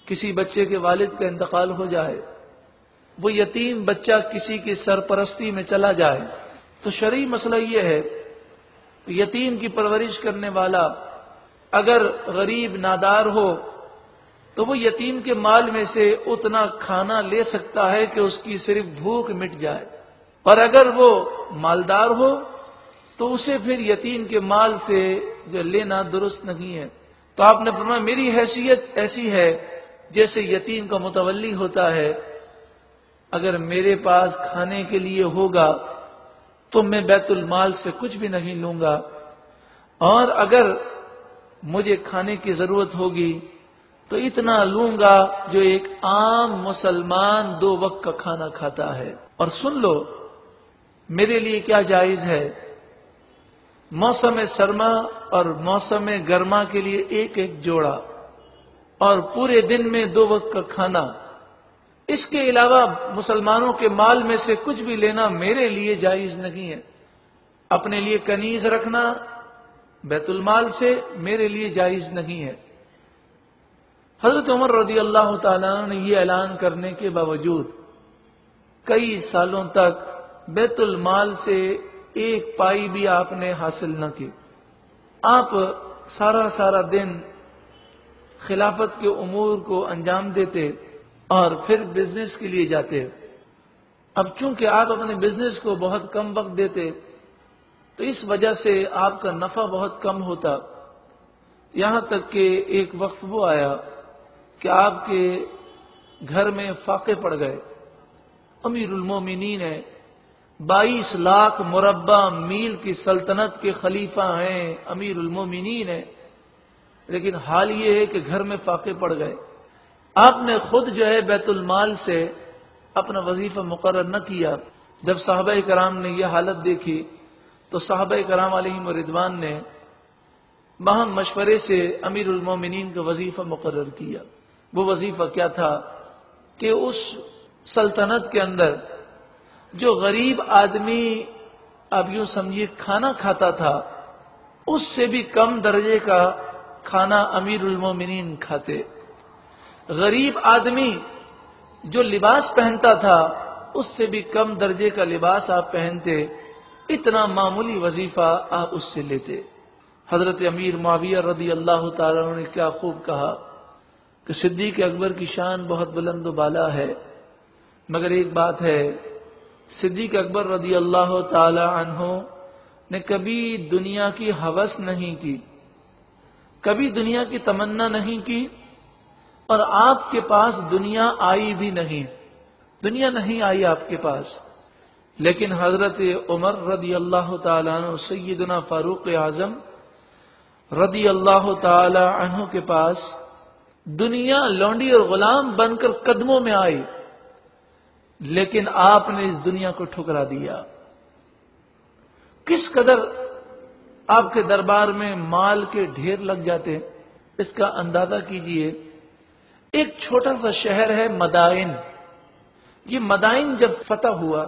کسی بچے کے والد کا انتقال ہو جائے، وہ یتیم بچہ کسی کی سرپرستی میں چلا جائے، تو شرعی مسئلہ یہ ہے یتیم کی پرورش کرنے والا اگر غریب نادار ہو تو وہ یتیم کے مال میں سے اتنا کھانا لے سکتا ہے کہ اس کی صرف بھوک مٹ جائے، اور اگر وہ مالدار ہو تو اسے پھر یتیم کے مال سے جو لینا درست نہیں ہے. تو آپ نے فرمایا میری حیثیت ایسی ہے جیسے یتیم کا متولی ہوتا ہے. اگر میرے پاس کھانے کے لیے ہوگا تو میں بیت المال سے کچھ بھی نہیں لوں گا، اور اگر مجھے کھانے کی ضرورت ہوگی تو اتنا لوں گا جو ایک عام مسلمان 2 وقت کا کھانا کھاتا ہے. اور سن لو میرے لیے کیا جائز ہے، موسم سرما اور موسم گرما کے لیے ایک جوڑا، اور پورے دن میں 2 وقت کا کھانا. اس کے علاوہ مسلمانوں کے مال میں سے کچھ بھی لینا میرے لیے جائز نہیں ہے. اپنے لیے کنیز رکھنا بیت المال سے میرے لیے جائز نہیں ہے. حضرت عمر رضی اللہ تعالیٰ نے یہ اعلان کرنے کے باوجود کئی سالوں تک بیت المال سے ایک پائی بھی آپ نے حاصل نہ کی. آپ سارا دن خلافت کے امور کو انجام دیتے اور پھر بزنس کے لیے جاتے. اب چونکہ آپ اپنے بزنس کو بہت کم وقت دیتے تو اس وجہ سے آپ کا نفع بہت کم ہوتا. یہاں تک کہ ایک وقت وہ آیا کہ آپ کے گھر میں فاقے پڑ گئے. امیر المومنین ہے، 22 لاکھ مربع میل کی سلطنت کے خلیفہ ہیں، امیر المومنین ہے، لیکن حال یہ ہے کہ گھر میں فاقے پڑ گئے. آپ نے خود جو ہے بیت المال سے اپنا وظیفہ مقرر نہ کیا. جب صحابہ کرام نے یہ حالت دیکھی تو صحابہ کرام علیہم رضوان نے باہم مشورے سے امیر المومنین کا وظیفہ مقرر کیا. وہ وظیفہ کیا تھا کہ اس سلطنت کے اندر جو غریب آدمی اب یوں سمجھیے کھانا کھاتا تھا اس سے بھی کم درجے کا کھانا امیر المومنین کھاتے. غریب آدمی جو لباس پہنتا تھا اس سے بھی کم درجے کا لباس آپ پہنتے. اتنا معمولی وظیفہ آپ اس سے لیتے. حضرت امیر معاویہ رضی اللہ تعالیٰ عنہ نے کیا خوب کہا کہ صدیق اکبر کی شان بہت بلند و بالا ہے، مگر ایک بات ہے، صدیق اکبر رضی اللہ تعالی عنہ نے کبھی دنیا کی ہوس نہیں کی، کبھی دنیا کی تمنا نہیں کی، اور آپ کے پاس دنیا آئی بھی نہیں، دنیا نہیں آئی آپ کے پاس. لیکن حضرت عمر رضی اللہ تعالی عنہ، سیدنا فاروق اعظم رضی اللہ تعالی عنہ کے پاس دنیا لونڈی اور غلام بن کر قدموں میں آئی، لیکن آپ نے اس دنیا کو ٹھکرا دیا. کس قدر آپ کے دربار میں مال کے ڈھیر لگ جاتے اس کا اندازہ کیجئے. ایک چھوٹا سا شہر ہے مدائن. یہ مدائن جب فتح ہوا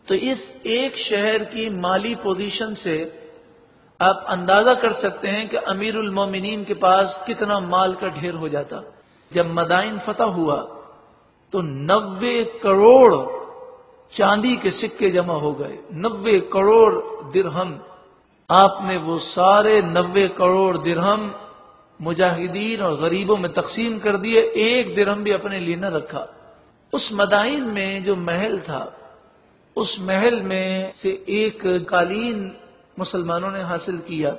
تو اس ایک شہر کی مالی پوزیشن سے آپ اندازہ کر سکتے ہیں کہ امیر المومنین کے پاس کتنا مال کا ڈھیر ہو جاتا. جب مدائن فتح ہوا تو 90 کروڑ چاندی کے سکے جمع ہو گئے، 90 کروڑ درہم. آپ نے وہ سارے 90 کروڑ درہم مجاہدین اور غریبوں میں تقسیم کر دیے، 1 درہم بھی اپنے لیے نہ رکھا. اس مدائن میں جو محل تھا اس محل میں سے ایک قالین مسلمانوں نے حاصل کیا.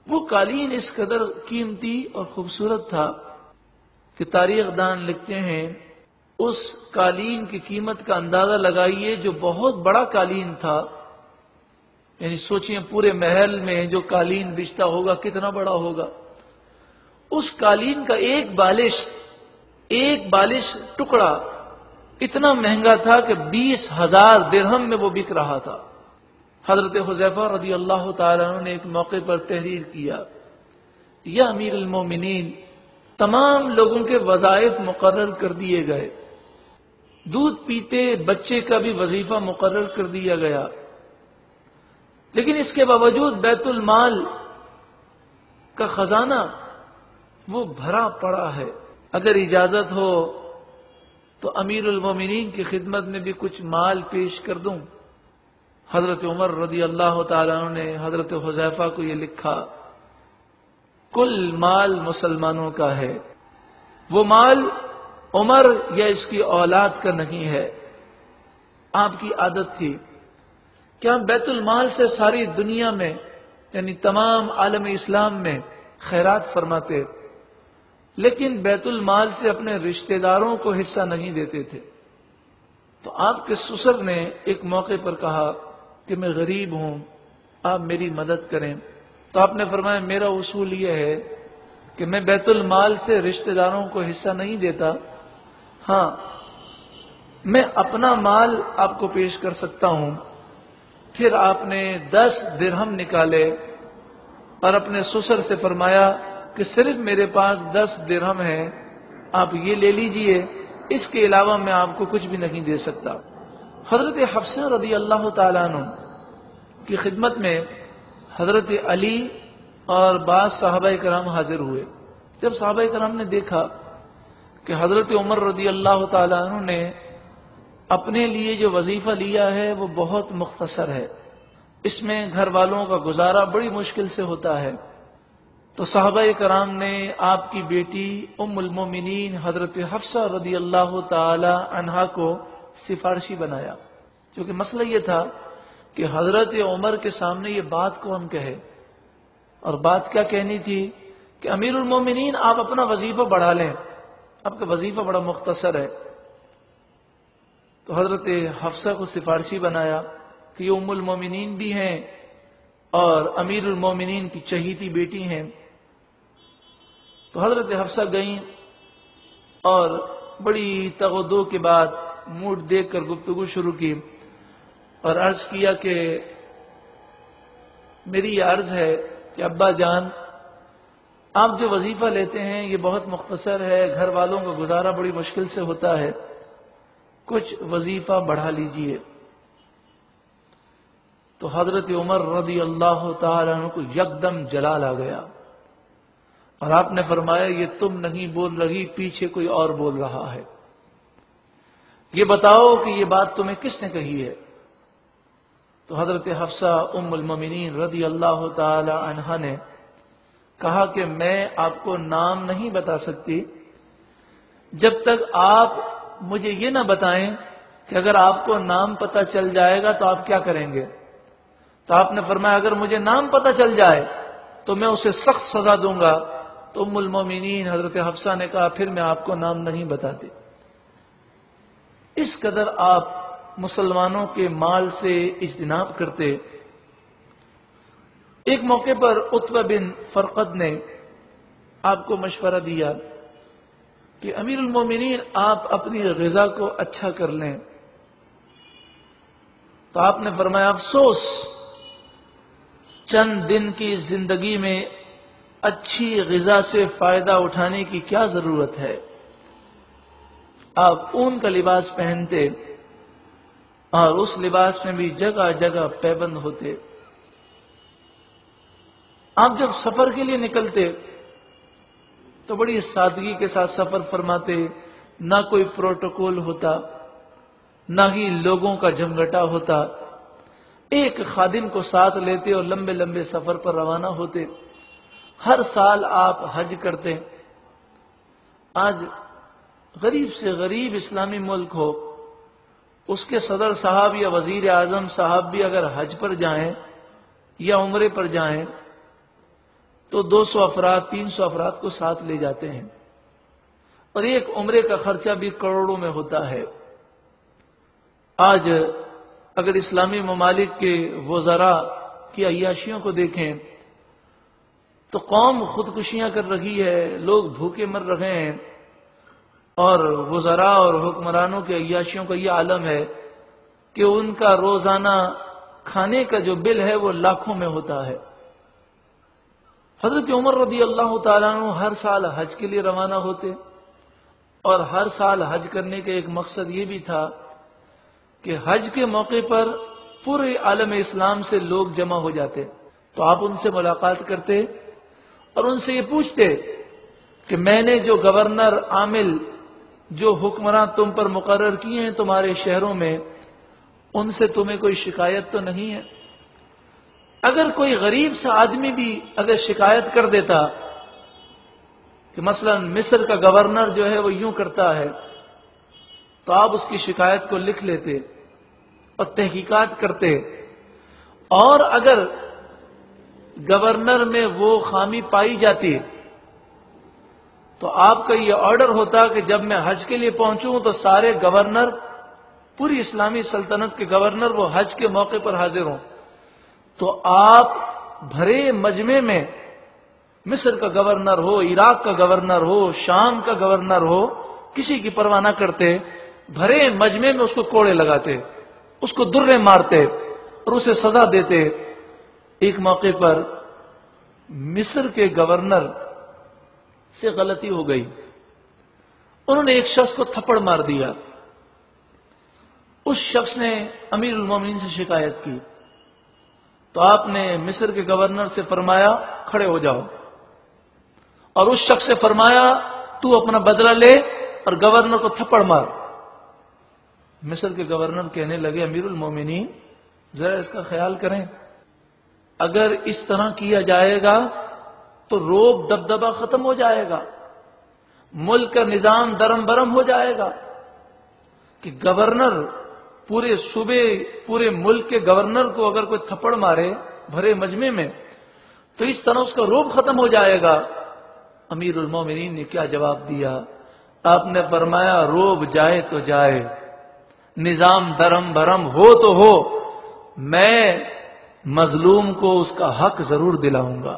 وہ قالین اس قدر قیمتی اور خوبصورت تھا کہ تاریخ دان لکھتے ہیں اس قالین کی قیمت کا اندازہ لگائیے، جو بہت بڑا قالین تھا. یعنی سوچئے پورے محل میں جو قالین بچتا ہوگا کتنا بڑا ہوگا. اس قالین کا ایک بالش ٹکڑا اتنا مہنگا تھا کہ 20,000 درہم میں وہ بک رہا تھا۔ حضرت حذیفہ رضی اللہ تعالیٰ عنہ نے ایک موقع پر تحریر کیا، یا امیر المومنین، تمام لوگوں کے وظائف مقرر کر دیے گئے، دودھ پیتے بچے کا بھی وظیفہ مقرر کر دیا گیا، لیکن اس کے باوجود بیت المال کا خزانہ وہ بھرا پڑا ہے۔ اگر اجازت ہو تو امیر المومنین کی خدمت میں بھی کچھ مال پیش کر دوں۔ حضرت عمر رضی اللہ تعالیٰ عنہ نے حضرت حذیفہ کو یہ لکھا، کل مال مسلمانوں کا ہے، وہ مال عمر یا اس کی اولاد کا نہیں ہے۔ آپ کی عادت تھی کہ آپ بیت المال سے ساری دنیا میں یعنی تمام عالم اسلام میں خیرات فرماتے، لیکن بیت المال سے اپنے رشتہ داروں کو حصہ نہیں دیتے تھے۔ تو آپ کے سسر نے ایک موقع پر کہا کہ میں غریب ہوں، آپ میری مدد کریں۔ تو آپ نے فرمایا میرا اصول یہ ہے کہ میں بیت المال سے رشتہ داروں کو حصہ نہیں دیتا، ہاں میں اپنا مال آپ کو پیش کر سکتا ہوں۔ پھر آپ نے 10 درہم نکالے اور اپنے سسر سے فرمایا کہ صرف میرے پاس 10 درہم ہے، آپ یہ لے لیجئے، اس کے علاوہ میں آپ کو کچھ بھی نہیں دے سکتا۔ حضرت حفصہ رضی اللہ تعالیٰ عنہ کی خدمت میں حضرت علی اور بعض صحابہ کرام حاضر ہوئے۔ جب صحابہ کرام نے دیکھا کہ حضرت عمر رضی اللہ تعالیٰ عنہ نے اپنے لیے جو وظیفہ لیا ہے وہ بہت مختصر ہے، اس میں گھر والوں کا گزارا بڑی مشکل سے ہوتا ہے، تو صحابہ کرام نے آپ کی بیٹی ام المومنین حضرت حفصہ رضی اللہ تعالی عنہا کو سفارشی بنایا، کیونکہ مسئلہ یہ تھا کہ حضرت عمر کے سامنے یہ بات کون کہے، اور بات کیا کہنی تھی کہ امیر المومنین آپ اپنا وظیفہ بڑھا لیں، آپ کا وظیفہ بڑا مختصر ہے۔ تو حضرت حفصہ کو سفارشی بنایا کہ یہ ام المومنین بھی ہیں اور امیر المومنین کی چہیتی بیٹی ہیں۔ تو حضرت حفصہ گئیں اور بڑی تغدو کے بعد موڈ دیکھ کر گفتگو شروع کی اور عرض کیا کہ میری یہ عرض ہے کہ ابا جان، آپ جو وظیفہ لیتے ہیں یہ بہت مختصر ہے، گھر والوں کا گزارا بڑی مشکل سے ہوتا ہے، کچھ وظیفہ بڑھا لیجئے۔ تو حضرت عمر رضی اللہ تعالیٰ عنہ کو یکدم جلال آ گیا اور آپ نے فرمایا یہ تم نہیں بول رہی، پیچھے کوئی اور بول رہا ہے، یہ بتاؤ کہ یہ بات تمہیں کس نے کہی ہے؟ تو حضرت حفصہ ام المومنین رضی اللہ تعالی عنہا نے کہا کہ میں آپ کو نام نہیں بتا سکتی جب تک آپ مجھے یہ نہ بتائیں کہ اگر آپ کو نام پتہ چل جائے گا تو آپ کیا کریں گے؟ تو آپ نے فرمایا اگر مجھے نام پتہ چل جائے تو میں اسے سخت سزا دوں گا۔ تو ام المومنین حضرت حفصہ نے کہا پھر میں آپ کو نام نہیں بتاتی۔ اس قدر آپ مسلمانوں کے مال سے اجتناب کرتے۔ ایک موقع پر عتبہ بن فرقد نے آپ کو مشورہ دیا کہ امیر المومنین آپ اپنی غذا کو اچھا کر لیں، تو آپ نے فرمایا افسوس، چند دن کی زندگی میں اچھی غذا سے فائدہ اٹھانے کی کیا ضرورت ہے؟ آپ اون کا لباس پہنتے اور اس لباس میں بھی جگہ جگہ پیبند ہوتے۔ آپ جب سفر کے لیے نکلتے تو بڑی سادگی کے ساتھ سفر فرماتے، نہ کوئی پروٹوکول ہوتا، نہ ہی لوگوں کا جھمگٹا ہوتا، ایک خادم کو ساتھ لیتے اور لمبے لمبے سفر پر روانہ ہوتے۔ ہر سال آپ حج کرتے۔ آج غریب سے غریب اسلامی ملک ہو، اس کے صدر صاحب یا وزیر اعظم صاحب بھی اگر حج پر جائیں یا عمرے پر جائیں تو 200 افراد 300 افراد کو ساتھ لے جاتے ہیں، اور ایک عمرے کا خرچہ بھی کروڑوں میں ہوتا ہے۔ آج اگر اسلامی ممالک کے وزراء کی عیاشیوں کو دیکھیں تو قوم خودکشیاں کر رہی ہے، لوگ بھوکے مر رہے ہیں، اور وزراء اور حکمرانوں کے عیاشیوں کا یہ عالم ہے کہ ان کا روزانہ کھانے کا جو بل ہے وہ لاکھوں میں ہوتا ہے۔ حضرت عمر رضی اللہ تعالیٰ عنہ ہر سال حج کے لیے روانہ ہوتے، اور ہر سال حج کرنے کا ایک مقصد یہ بھی تھا کہ حج کے موقع پر پورے عالم اسلام سے لوگ جمع ہو جاتے، تو آپ ان سے ملاقات کرتے اور ان سے یہ پوچھتے کہ میں نے جو گورنر عامل جو حکمراں تم پر مقرر کیے ہیں تمہارے شہروں میں، ان سے تمہیں کوئی شکایت تو نہیں ہے؟ اگر کوئی غریب سا آدمی بھی اگر شکایت کر دیتا کہ مثلا مصر کا گورنر جو ہے وہ یوں کرتا ہے، تو آپ اس کی شکایت کو لکھ لیتے اور تحقیقات کرتے، اور اگر گورنر میں وہ خامی پائی جاتی تو آپ کا یہ آرڈر ہوتا کہ جب میں حج کے لیے پہنچوں تو سارے گورنر، پوری اسلامی سلطنت کے گورنر وہ حج کے موقع پر حاضر ہوں، تو آپ بھرے مجمع میں مصر کا گورنر ہو، عراق کا گورنر ہو، شام کا گورنر ہو، کسی کی پرواہ نہ کرتے، بھرے مجمع میں اس کو کوڑے لگاتے، اس کو درے مارتے اور اسے سزا دیتے۔ ایک موقع پر مصر کے گورنر سے غلطی ہو گئی، انہوں نے ایک شخص کو تھپڑ مار دیا، اس شخص نے امیر المومنین سے شکایت کی، تو آپ نے مصر کے گورنر سے فرمایا کھڑے ہو جاؤ، اور اس شخص سے فرمایا تو اپنا بدلہ لے اور گورنر کو تھپڑ مار۔ مصر کے گورنر کہنے لگے امیر المومنین ذرا اس کا خیال کریں، اگر اس طرح کیا جائے گا تو روب دبدبہ ختم ہو جائے گا، ملک کا نظام درم برم ہو جائے گا کہ گورنر پورے صوبے پورے ملک کے گورنر کو اگر کوئی تھپڑ مارے بھرے مجمع میں تو اس طرح اس کا روب ختم ہو جائے گا۔ امیر المومنین نے کیا جواب دیا؟ آپ نے فرمایا روب جائے تو جائے، نظام درم برم ہو تو ہو، میں مظلوم کو اس کا حق ضرور دلاؤں گا۔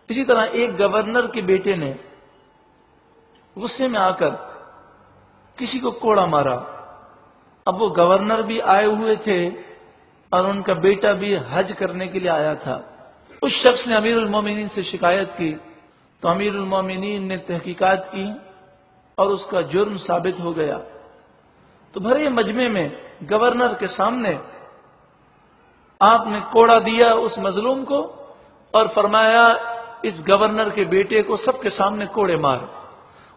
اسی طرح ایک گورنر کے بیٹے نے غصے میں آ کر کسی کو کوڑا مارا، اب وہ گورنر بھی آئے ہوئے تھے اور ان کا بیٹا بھی حج کرنے کے لیے آیا تھا۔ اس شخص نے امیر المومنین سے شکایت کی تو امیر المومنین نے تحقیقات کی اور اس کا جرم ثابت ہو گیا، تو بھرے مجمع میں گورنر کے سامنے آپ نے کوڑا دیا اس مظلوم کو اور فرمایا اس گورنر کے بیٹے کو سب کے سامنے کوڑے مار،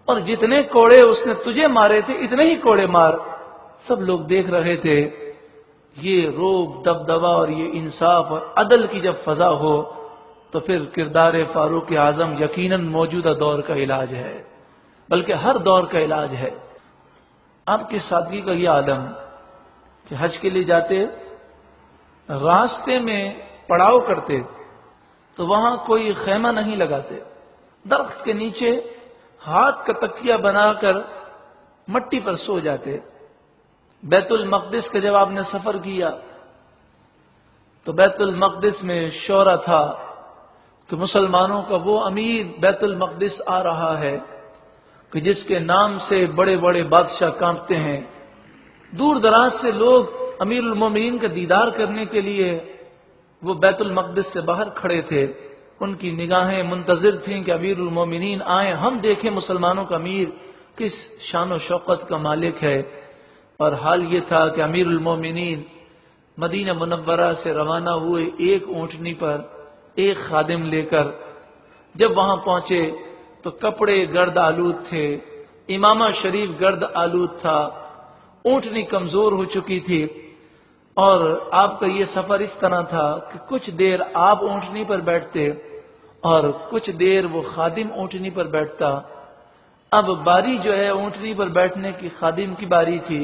اور جتنے کوڑے اس نے تجھے مارے تھے اتنے ہی کوڑے مار۔ سب لوگ دیکھ رہے تھے، یہ روب دبدبا اور یہ انصاف اور عدل کی جب فضا ہو تو پھر کردار فاروق اعظم یقیناً موجودہ دور کا علاج ہے، بلکہ ہر دور کا علاج ہے۔ آپ کی سادگی کا یہ عالم کہ حج کے لیے جاتے، راستے میں پڑاؤ کرتے تو وہاں کوئی خیمہ نہیں لگاتے، درخت کے نیچے ہاتھ کا تکیہ بنا کر مٹی پر سو جاتے۔ بیت المقدس کا جب آپ نے سفر کیا تو بیت المقدس میں شورا تھا کہ مسلمانوں کا وہ امیر بیت المقدس آ رہا ہے کہ جس کے نام سے بڑے بڑے بادشاہ کانپتے ہیں۔ دور دراز سے لوگ امیر المومنین کا دیدار کرنے کے لیے وہ بیت المقدس سے باہر کھڑے تھے، ان کی نگاہیں منتظر تھیں کہ امیر المومنین آئیں، ہم دیکھیں مسلمانوں کا امیر کس شان و شوقت کا مالک ہے۔ اور حال یہ تھا کہ امیر المومنین مدینہ منورہ سے روانہ ہوئے ایک اونٹنی پر ایک خادم لے کر، جب وہاں پہنچے تو کپڑے گرد آلود تھے، امامہ شریف گرد آلود تھا، اونٹنی کمزور ہو چکی تھی، اور آپ کا یہ سفر اس طرح تھا کہ کچھ دیر آپ اونٹنی پر بیٹھتے اور کچھ دیر وہ خادم اونٹنی پر بیٹھتا۔ اب باری جو ہے اونٹنی پر بیٹھنے کی خادم کی باری تھی،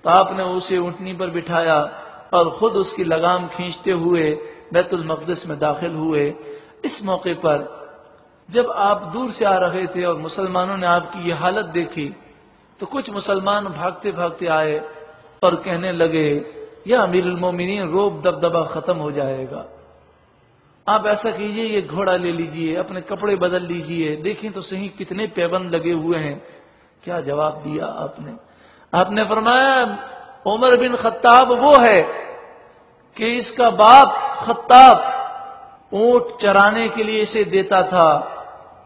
تو آپ نے اسے اونٹنی پر بٹھایا اور خود اس کی لگام کھینچتے ہوئے بیت المقدس میں داخل ہوئے۔ اس موقع پر جب آپ دور سے آ رہے تھے اور مسلمانوں نے آپ کی یہ حالت دیکھی تو کچھ مسلمان بھاگتے بھاگتے آئے اور کہنے لگے یا امیر المومنین روب دبدبا ختم ہو جائے گا۔ آپ ایسا کیجئے، یہ گھوڑا لے لیجئے، اپنے کپڑے بدل لیجئے، دیکھیں تو صحیح کتنے پیبند لگے ہوئے ہیں۔ کیا جواب دیا آپ نے فرمایا عمر بن خطاب وہ ہے کہ اس کا باپ خطاب اونٹ چرانے کے لیے اسے دیتا تھا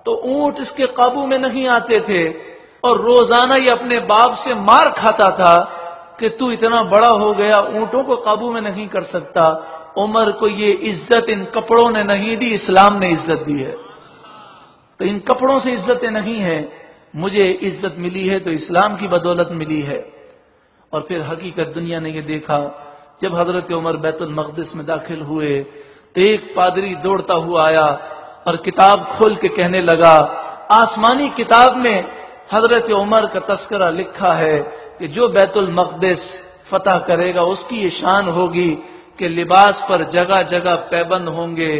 تو اونٹ اس کے قابو میں نہیں آتے تھے، اور روزانہ یہ اپنے باپ سے مار کھاتا تھا کہ تو اتنا بڑا ہو گیا اونٹوں کو قابو میں نہیں کر سکتا۔ عمر کو یہ عزت ان کپڑوں نے نہیں دی، اسلام نے عزت دی ہے۔ تو ان کپڑوں سے عزتیں نہیں ہیں، مجھے عزت ملی ہے تو اسلام کی بدولت ملی ہے۔ اور پھر حقیقت دنیا نے یہ دیکھا، جب حضرت عمر بیت المقدس میں داخل ہوئے تو ایک پادری دوڑتا ہوا آیا اور کتاب کھول کے کہنے لگا، آسمانی کتاب میں حضرت عمر کا تذکرہ لکھا ہے کہ جو بیت المقدس فتح کرے گا اس کی یہ شان ہوگی کہ لباس پر جگہ جگہ پیبند ہوں گے،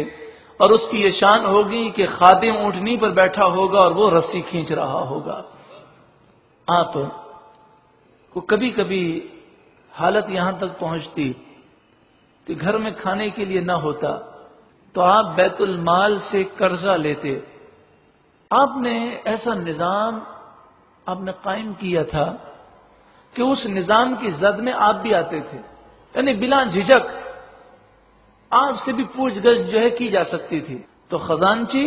اور اس کی یہ شان ہوگی کہ خادم اونٹنی پر بیٹھا ہوگا اور وہ رسی کھینچ رہا ہوگا۔ آپ کو کبھی کبھی حالت یہاں تک پہنچتی کہ گھر میں کھانے کے لیے نہ ہوتا تو آپ بیت المال سے قرضہ لیتے۔ آپ نے ایسا نظام آپ نے قائم کیا تھا کہ اس نظام کی زد میں آپ بھی آتے تھے، یعنی بلا جھجک آپ سے بھی پوچھ گچھ جو ہے کی جا سکتی تھی۔ تو خزانچی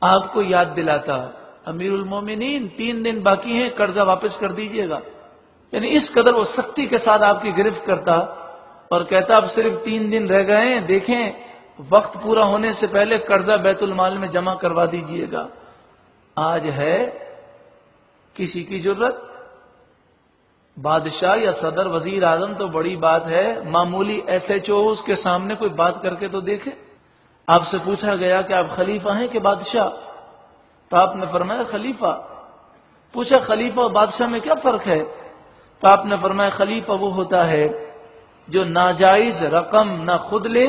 آپ کو یاد دلاتا، امیر المومنین 3 دن باقی ہیں، قرضہ واپس کر دیجئے گا۔ یعنی اس قدر وہ سختی کے ساتھ آپ کی گرفت کرتا اور کہتا اب صرف 3 دن رہ گئے ہیں، دیکھیں وقت پورا ہونے سے پہلے قرضہ بیت المال میں جمع کروا دیجئے گا۔ آج ہے کسی کی ضرورت، بادشاہ یا صدر وزیر اعظم تو بڑی بات ہے، معمولی SHO اس کے سامنے کوئی بات کر کے تو دیکھے۔ آپ سے پوچھا گیا کہ آپ خلیفہ ہیں کہ بادشاہ؟ تو آپ نے فرمایا خلیفہ۔ پوچھا خلیفہ اور بادشاہ میں کیا فرق ہے؟ تو آپ نے فرمایا خلیفہ وہ ہوتا ہے جو ناجائز رقم نہ خود لے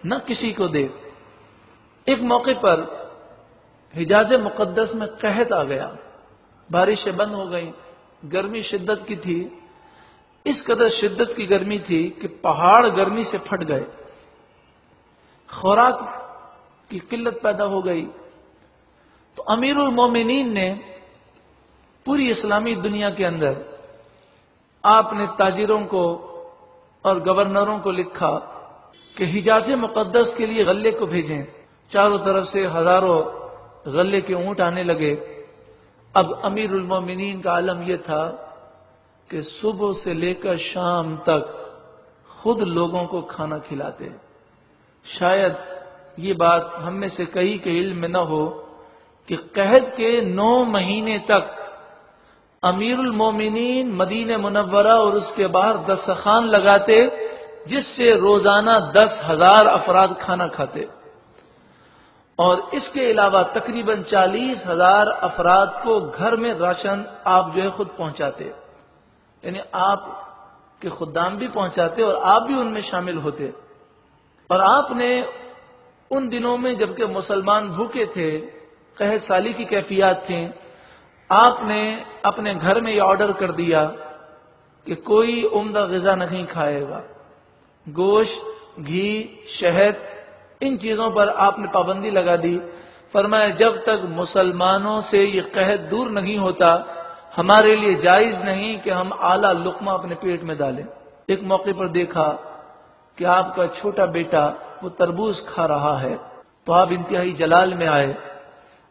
نہ کسی کو دے۔ ایک موقع پر حجاز مقدس میں قحط آ گیا، بارشیں بند ہو گئیں، گرمی شدت کی تھی، اس قدر شدت کی گرمی تھی کہ پہاڑ گرمی سے پھٹ گئے، خوراک کی قلت پیدا ہو گئی۔ تو امیر المومنین نے پوری اسلامی دنیا کے اندر آپ نے تاجروں کو اور گورنروں کو لکھا کہ حجاز مقدس کے لیے غلے کو بھیجیں۔ چاروں طرف سے ہزاروں غلے کے اونٹ آنے لگے۔ اب امیر المومنین کا عالم یہ تھا کہ صبح سے لے کر شام تک خود لوگوں کو کھانا کھلاتے۔ شاید یہ بات ہم میں سے کئی کے علم میں نہ ہو کہ قحط کے 9 مہینے تک امیر المومنین مدینہ منورہ اور اس کے باہر دسترخوان لگاتے جس سے روزانہ 10,000 افراد کھانا کھاتے، اور اس کے علاوہ تقریباً 40,000 افراد کو گھر میں راشن آپ جو ہے خود پہنچاتے، یعنی آپ کے خدام بھی پہنچاتے اور آپ بھی ان میں شامل ہوتے۔ اور آپ نے ان دنوں میں جبکہ مسلمان بھوکے تھے، قحط سالی کی کیفیات تھیں، آپ نے اپنے گھر میں یہ آرڈر کر دیا کہ کوئی عمدہ غذا نہیں کھائے گا، گوشت، گھی، شہد، ان چیزوں پر آپ نے پابندی لگا دی۔ فرمایا جب تک مسلمانوں سے یہ قحط دور نہیں ہوتا ہمارے لیے جائز نہیں کہ ہم اعلیٰ لقمہ اپنے پیٹ میں ڈالیں۔ ایک موقع پر دیکھا کہ آپ کا چھوٹا بیٹا وہ تربوز کھا رہا ہے تو آپ انتہائی جلال میں آئے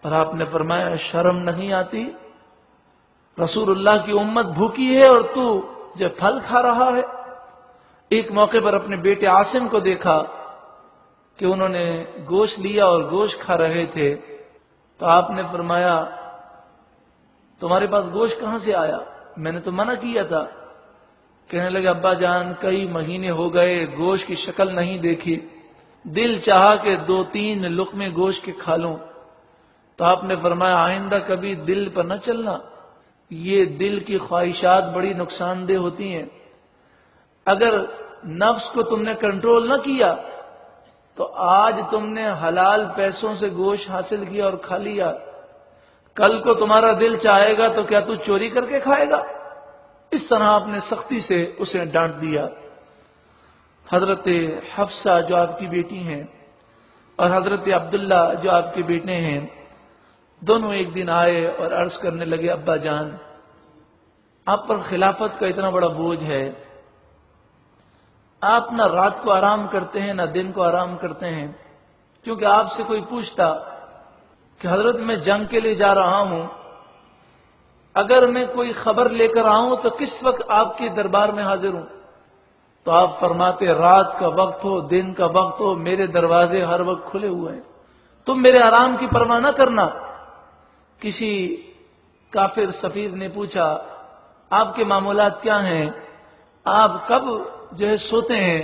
اور آپ نے فرمایا شرم نہیں آتی؟ رسول اللہ کی امت بھوکی ہے اور تو جو پھل کھا رہا ہے۔ ایک موقع پر اپنے بیٹے عاصم کو دیکھا کہ انہوں نے گوشت لیا اور گوشت کھا رہے تھے تو آپ نے فرمایا تمہارے پاس گوشت کہاں سے آیا؟ میں نے تو منع کیا تھا۔ کہنے لگے ابا جان کئی مہینے ہو گئے گوشت کی شکل نہیں دیکھی، دل چاہا کہ 2-3 لقمے گوشت کے کھا لوں۔ تو آپ نے فرمایا آئندہ کبھی دل پر نہ چلنا، یہ دل کی خواہشات بڑی نقصان دہ ہوتی ہیں۔ اگر نفس کو تم نے کنٹرول نہ کیا تو آج تم نے حلال پیسوں سے گوشت حاصل کیا اور کھا لیا، کل کو تمہارا دل چاہے گا تو کیا تو چوری کر کے کھائے گا؟ اس طرح آپ نے سختی سے اسے ڈانٹ دیا۔ حضرت حفصہ جو آپ کی بیٹی ہیں اور حضرت عبداللہ جو آپ کے بیٹے ہیں دونوں ایک دن آئے اور عرض کرنے لگے، ابا جان آپ پر خلافت کا اتنا بڑا بوجھ ہے، آپ نہ رات کو آرام کرتے ہیں نہ دن کو آرام کرتے ہیں، کیونکہ آپ سے کوئی پوچھتا کہ حضرت میں جنگ کے لیے جا رہا ہوں، اگر میں کوئی خبر لے کر آؤں تو کس وقت آپ کے دربار میں حاضر ہوں؟ تو آپ فرماتے رات کا وقت ہو دن کا وقت ہو میرے دروازے ہر وقت کھلے ہوئے ہیں، تم میرے آرام کی پرواہ نہ کرنا۔ کسی کافر سفیر نے پوچھا آپ کے معاملات کیا ہیں، آپ کب جو ہے سوتے ہیں؟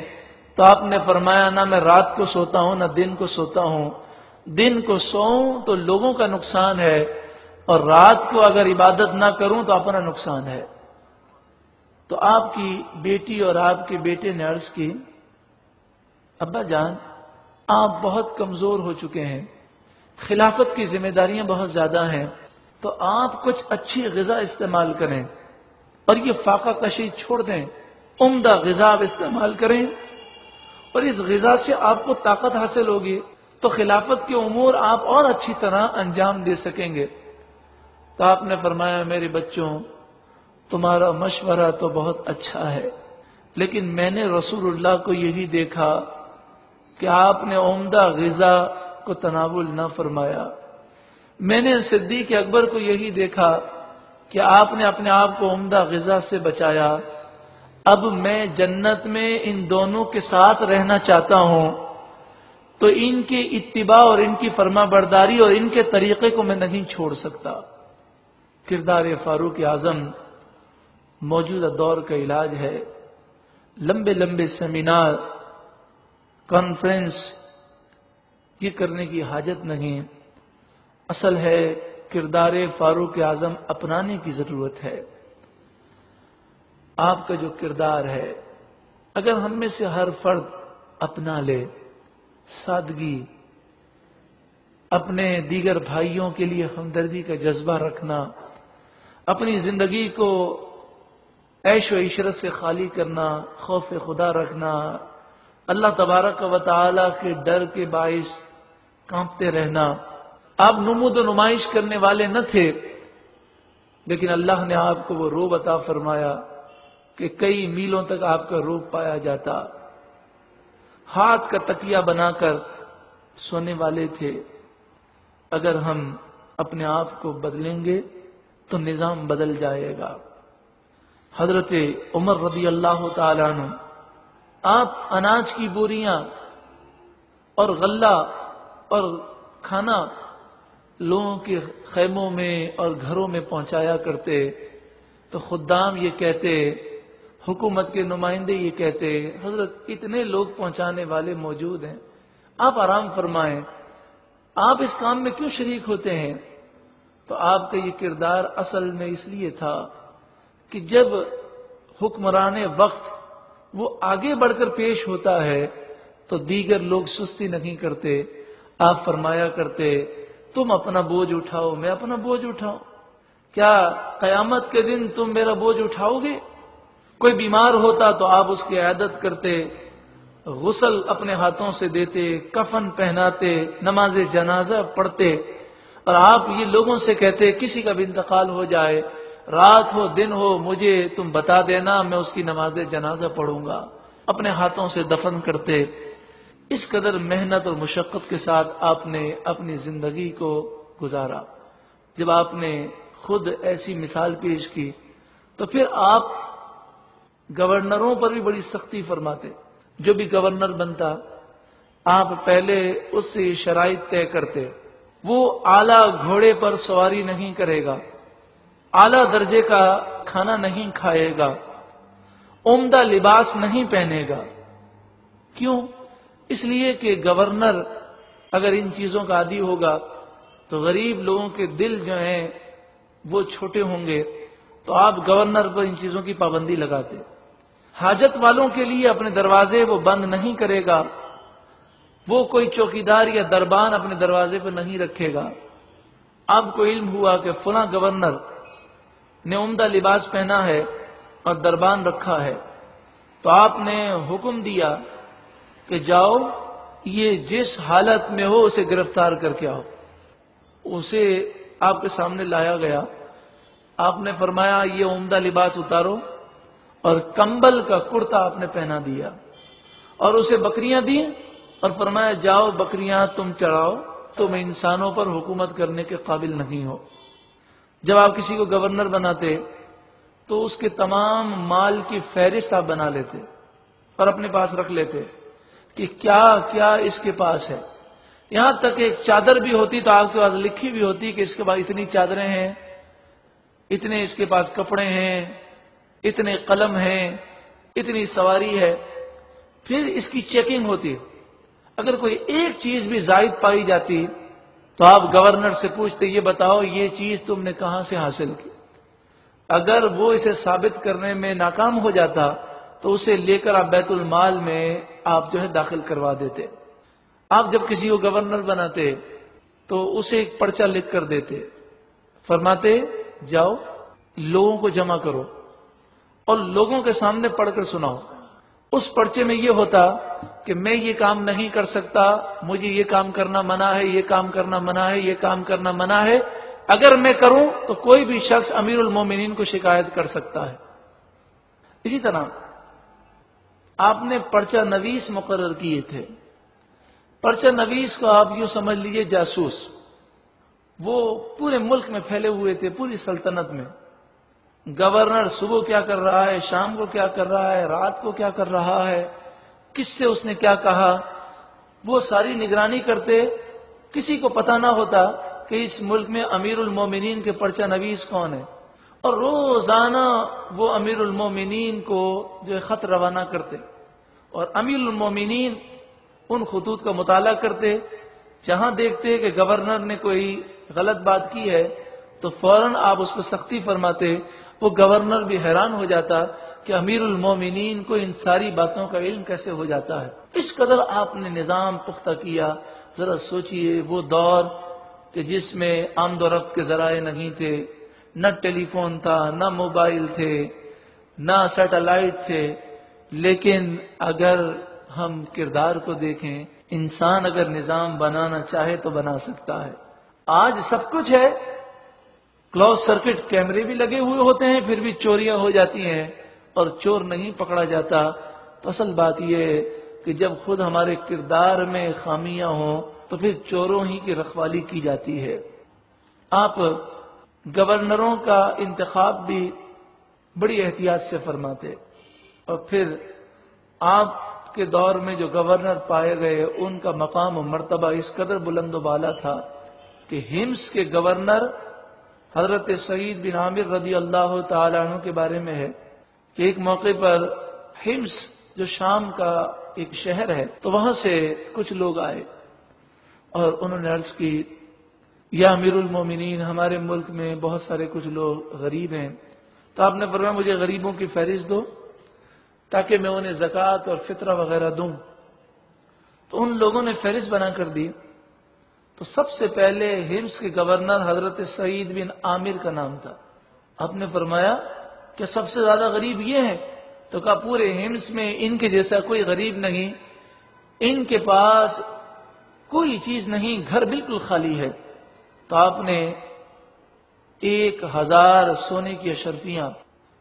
تو آپ نے فرمایا نہ میں رات کو سوتا ہوں نہ دن کو سوتا ہوں، دن کو سوؤں تو لوگوں کا نقصان ہے اور رات کو اگر عبادت نہ کروں تو اپنا نقصان ہے۔ تو آپ کی بیٹی اور آپ کے بیٹے نے عرض کی، ابا جان آپ بہت کمزور ہو چکے ہیں، خلافت کی ذمہ داریاں بہت زیادہ ہیں، تو آپ کچھ اچھی غذا استعمال کریں اور یہ فاقہ کشی چھوڑ دیں، عمدہ غذا آپ استعمال کریں اور اس غذا سے آپ کو طاقت حاصل ہوگی تو خلافت کے امور آپ اور اچھی طرح انجام دے سکیں گے۔ تو آپ نے فرمایا میرے بچوں تمہارا مشورہ تو بہت اچھا ہے، لیکن میں نے رسول اللہ کو یہی دیکھا کہ آپ نے عمدہ غذا کو تناول نہ فرمایا، میں نے صدیق اکبر کو یہی دیکھا کہ آپ نے اپنے آپ کو عمدہ غذا سے بچایا، اب میں جنت میں ان دونوں کے ساتھ رہنا چاہتا ہوں تو ان کی اتباع اور ان کی فرما برداری اور ان کے طریقے کو میں نہیں چھوڑ سکتا۔ کردار فاروق اعظم موجودہ دور کا علاج ہے، لمبے لمبے سیمینار کانفرنس یہ کرنے کی حاجت نہیں، اصل ہے کردار فاروق اعظم اپنانے کی ضرورت ہے۔ آپ کا جو کردار ہے اگر ہم میں سے ہر فرد اپنا لے، سادگی، اپنے دیگر بھائیوں کے لیے ہمدردی کا جذبہ رکھنا، اپنی زندگی کو عیش و عشرت سے خالی کرنا، خوف خدا رکھنا، اللہ تبارک و تعالی کے ڈر کے باعث کانپتے رہنا۔ آپ نمود و نمائش کرنے والے نہ تھے، لیکن اللہ نے آپ کو وہ روب عطا فرمایا کہ کئی میلوں تک آپ کا روب پایا جاتا، ہاتھ کا تکیہ بنا کر سونے والے تھے۔ اگر ہم اپنے آپ کو بدلیں گے تو نظام بدل جائے گا۔ حضرت عمر رضی اللہ تعالیٰ عنہ آپ اناج کی بوریاں اور غلہ اور کھانا لوگوں کے خیموں میں اور گھروں میں پہنچایا کرتے تو خدام یہ کہتے، حکومت کے نمائندے یہ کہتے، حضرت اتنے لوگ پہنچانے والے موجود ہیں، آپ آرام فرمائیں، آپ اس کام میں کیوں شریک ہوتے ہیں؟ تو آپ کا یہ کردار اصل میں اس لیے تھا کہ جب حکمران وقت وہ آگے بڑھ کر پیش ہوتا ہے تو دیگر لوگ سستی نہیں کرتے، آپ فرمایا کرتے تم اپنا بوجھ اٹھاؤ میں اپنا بوجھ اٹھاؤں، کیا قیامت کے دن تم میرا بوجھ اٹھاؤ گے؟ کوئی بیمار ہوتا تو آپ اس کی عیادت کرتے، غسل اپنے ہاتھوں سے دیتے، کفن پہناتے، نماز جنازہ پڑھتے، اور آپ یہ لوگوں سے کہتے کسی کا بھی انتقال ہو جائے، رات ہو دن ہو مجھے تم بتا دینا میں اس کی نماز جنازہ پڑھوں گا، اپنے ہاتھوں سے دفن کرتے۔ اس قدر محنت اور مشقت کے ساتھ آپ نے اپنی زندگی کو گزارا۔ جب آپ نے خود ایسی مثال پیش کی تو پھر آپ گورنروں پر بھی بڑی سختی فرماتے، جو بھی گورنر بنتا آپ پہلے اس سے یہ شرائط طے کرتے، وہ اعلیٰ گھوڑے پر سواری نہیں کرے گا، اعلیٰ درجے کا کھانا نہیں کھائے گا، عمدہ لباس نہیں پہنے گا۔ کیوں؟ اس لیے کہ گورنر اگر ان چیزوں کا عادی ہوگا تو غریب لوگوں کے دل جو ہیں وہ چھوٹے ہوں گے، تو آپ گورنر پر ان چیزوں کی پابندی لگاتے۔ حاجت والوں کے لیے اپنے دروازے وہ بند نہیں کرے گا، وہ کوئی چوکیدار یا دربان اپنے دروازے پر نہیں رکھے گا۔ آپ کو علم ہوا کہ فلاں گورنر نے عمدہ لباس پہنا ہے اور دربان رکھا ہے، تو آپ نے حکم دیا کہ جاؤ یہ جس حالت میں ہو اسے گرفتار کر کے آؤ۔ اسے آپ کے سامنے لایا گیا، آپ نے فرمایا یہ عمدہ لباس اتارو، اور کمبل کا کرتا آپ نے پہنا دیا، اور اسے بکریاں دی اور فرمایا جاؤ بکریاں تم چراؤ، تم انسانوں پر حکومت کرنے کے قابل نہیں ہو۔ جب آپ کسی کو گورنر بناتے تو اس کے تمام مال کی فہرست آپ بنا لیتے اور اپنے پاس رکھ لیتے کہ کیا کیا اس کے پاس ہے، یہاں تک ایک چادر بھی ہوتی تو آپ کے پاس لکھی بھی ہوتی کہ اس کے پاس اتنی چادریں ہیں، اتنے اس کے پاس کپڑے ہیں، اتنے قلم ہیں، اتنی سواری ہے۔ پھر اس کی چیکنگ ہوتی، اگر کوئی ایک چیز بھی زائد پائی جاتی تو آپ گورنر سے پوچھتے یہ بتاؤ یہ چیز تم نے کہاں سے حاصل کی۔ اگر وہ اسے ثابت کرنے میں ناکام ہو جاتا تو اسے لے کر آپ بیت المال میں آپ جو ہے داخل کروا دیتے۔ آپ جب کسی کو گورنر بناتے تو اسے ایک پرچہ لکھ کر دیتے، فرماتے جاؤ لوگوں کو جمع کرو اور لوگوں کے سامنے پڑھ کر سناؤ۔ اس پرچے میں یہ ہوتا کہ میں یہ کام نہیں کر سکتا، مجھے یہ کام کرنا منع ہے، یہ کام کرنا منع ہے، یہ کام کرنا منع ہے، اگر میں کروں تو کوئی بھی شخص امیر المومنین کو شکایت کر سکتا ہے۔ اسی طرح آپ نے پرچہ نویس مقرر کیے تھے۔ پرچہ نویس کو آپ یوں سمجھ لیجئے جاسوس، وہ پورے ملک میں پھیلے ہوئے تھے، پوری سلطنت میں۔ گورنر صبح کیا کر رہا ہے، شام کو کیا کر رہا ہے، رات کو کیا کر رہا ہے، کس سے اس نے کیا کہا، وہ ساری نگرانی کرتے۔ کسی کو پتہ نہ ہوتا کہ اس ملک میں امیر المومنین کے پرچہ نویس کون ہے، اور روزانہ وہ امیر المومنین کو جو خط روانہ کرتے، اور امیر المومنین ان خطوط کا مطالعہ کرتے۔ جہاں دیکھتے کہ گورنر نے کوئی غلط بات کی ہے تو فوراً آپ اس کو سختی فرماتے۔ وہ گورنر بھی حیران ہو جاتا کہ امیر المومنین کو ان ساری باتوں کا علم کیسے ہو جاتا ہے۔ اس قدر آپ نے نظام پختہ کیا۔ ذرا سوچئے وہ دور کہ جس میں آمد و رفت کے ذرائع نہیں تھے، نہ ٹیلی فون تھا، نہ موبائل تھے، نہ سیٹلائٹ تھے، لیکن اگر ہم کردار کو دیکھیں، انسان اگر نظام بنانا چاہے تو بنا سکتا ہے۔ آج سب کچھ ہے، کلوز سرکٹ کیمرے بھی لگے ہوئے ہوتے ہیں، پھر بھی چوریاں ہو جاتی ہیں اور چور نہیں پکڑا جاتا۔ تو اصل بات یہ ہے کہ جب خود ہمارے کردار میں خامیاں ہوں تو پھر چوروں ہی کی رکھوالی کی جاتی ہے۔ آپ گورنروں کا انتخاب بھی بڑی احتیاط سے فرماتے، اور پھر آپ کے دور میں جو گورنر پائے گئے ان کا مقام و مرتبہ اس قدر بلند و بالا تھا کہ ہمس کے گورنر حضرت سعید بن عامر رضی اللہ تعالی عنہ کے بارے میں ہے کہ ایک موقع پر ہمس جو شام کا ایک شہر ہے تو وہاں سے کچھ لوگ آئے اور انہوں نے عرض کی یا امیر المومنین، ہمارے ملک میں بہت سارے کچھ لوگ غریب ہیں، تو آپ نے فرمایا مجھے غریبوں کی فہرست دو تاکہ میں انہیں زکوٰۃ اور فطرہ وغیرہ دوں۔ تو ان لوگوں نے فہرست بنا کر دی، تو سب سے پہلے ہمس کے گورنر حضرت سعید بن عامر کا نام تھا۔ آپ نے فرمایا کہ سب سے زیادہ غریب یہ ہیں؟ تو کہا پورے ہمس میں ان کے جیسا کوئی غریب نہیں، ان کے پاس کوئی چیز نہیں، گھر بالکل خالی ہے۔ تو آپ نے 1000 سونے کی اشرفیاں،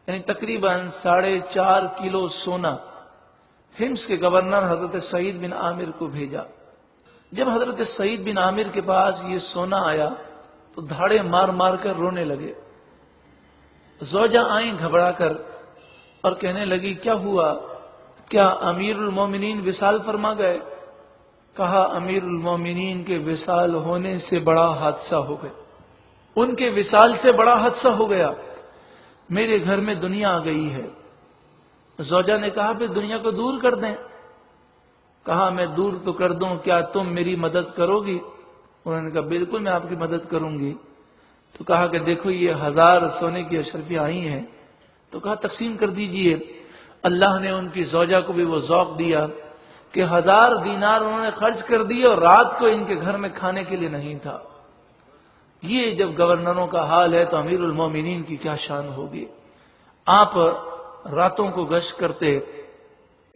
یعنی تقریباً 4.5 کلو سونا ہمس کے گورنر حضرت سعید بن عامر کو بھیجا۔ جب حضرت سعید بن عامر کے پاس یہ سونا آیا تو دھاڑے مار مار کر رونے لگے۔ زوجہ آئیں گھبرا کر اور کہنے لگی کیا ہوا، کیا امیر المومنین وصال فرما گئے؟ کہا امیر المومنین کے وصال ہونے سے بڑا حادثہ ہو گیا، ان کے وصال سے بڑا حادثہ ہو گیا، میرے گھر میں دنیا آ گئی ہے۔ زوجہ نے کہا پھر دنیا کو دور کر دیں۔ کہا میں دور تو کر دوں، کیا تم میری مدد کرو گی؟ انہوں نے کہا بالکل میں آپ کی مدد کروں گی۔ تو کہا کہ دیکھو یہ 1000 سونے کی اشرفیاں آئی ہیں، تو کہا تقسیم کر دیجئے۔ اللہ نے ان کی زوجہ کو بھی وہ ذوق دیا کہ 1000 دینار انہوں نے خرچ کر دیے اور رات کو ان کے گھر میں کھانے کے لیے نہیں تھا۔ یہ جب گورنروں کا حال ہے تو امیر المومنین کی کیا شان ہوگی۔ آپ راتوں کو گشت کرتے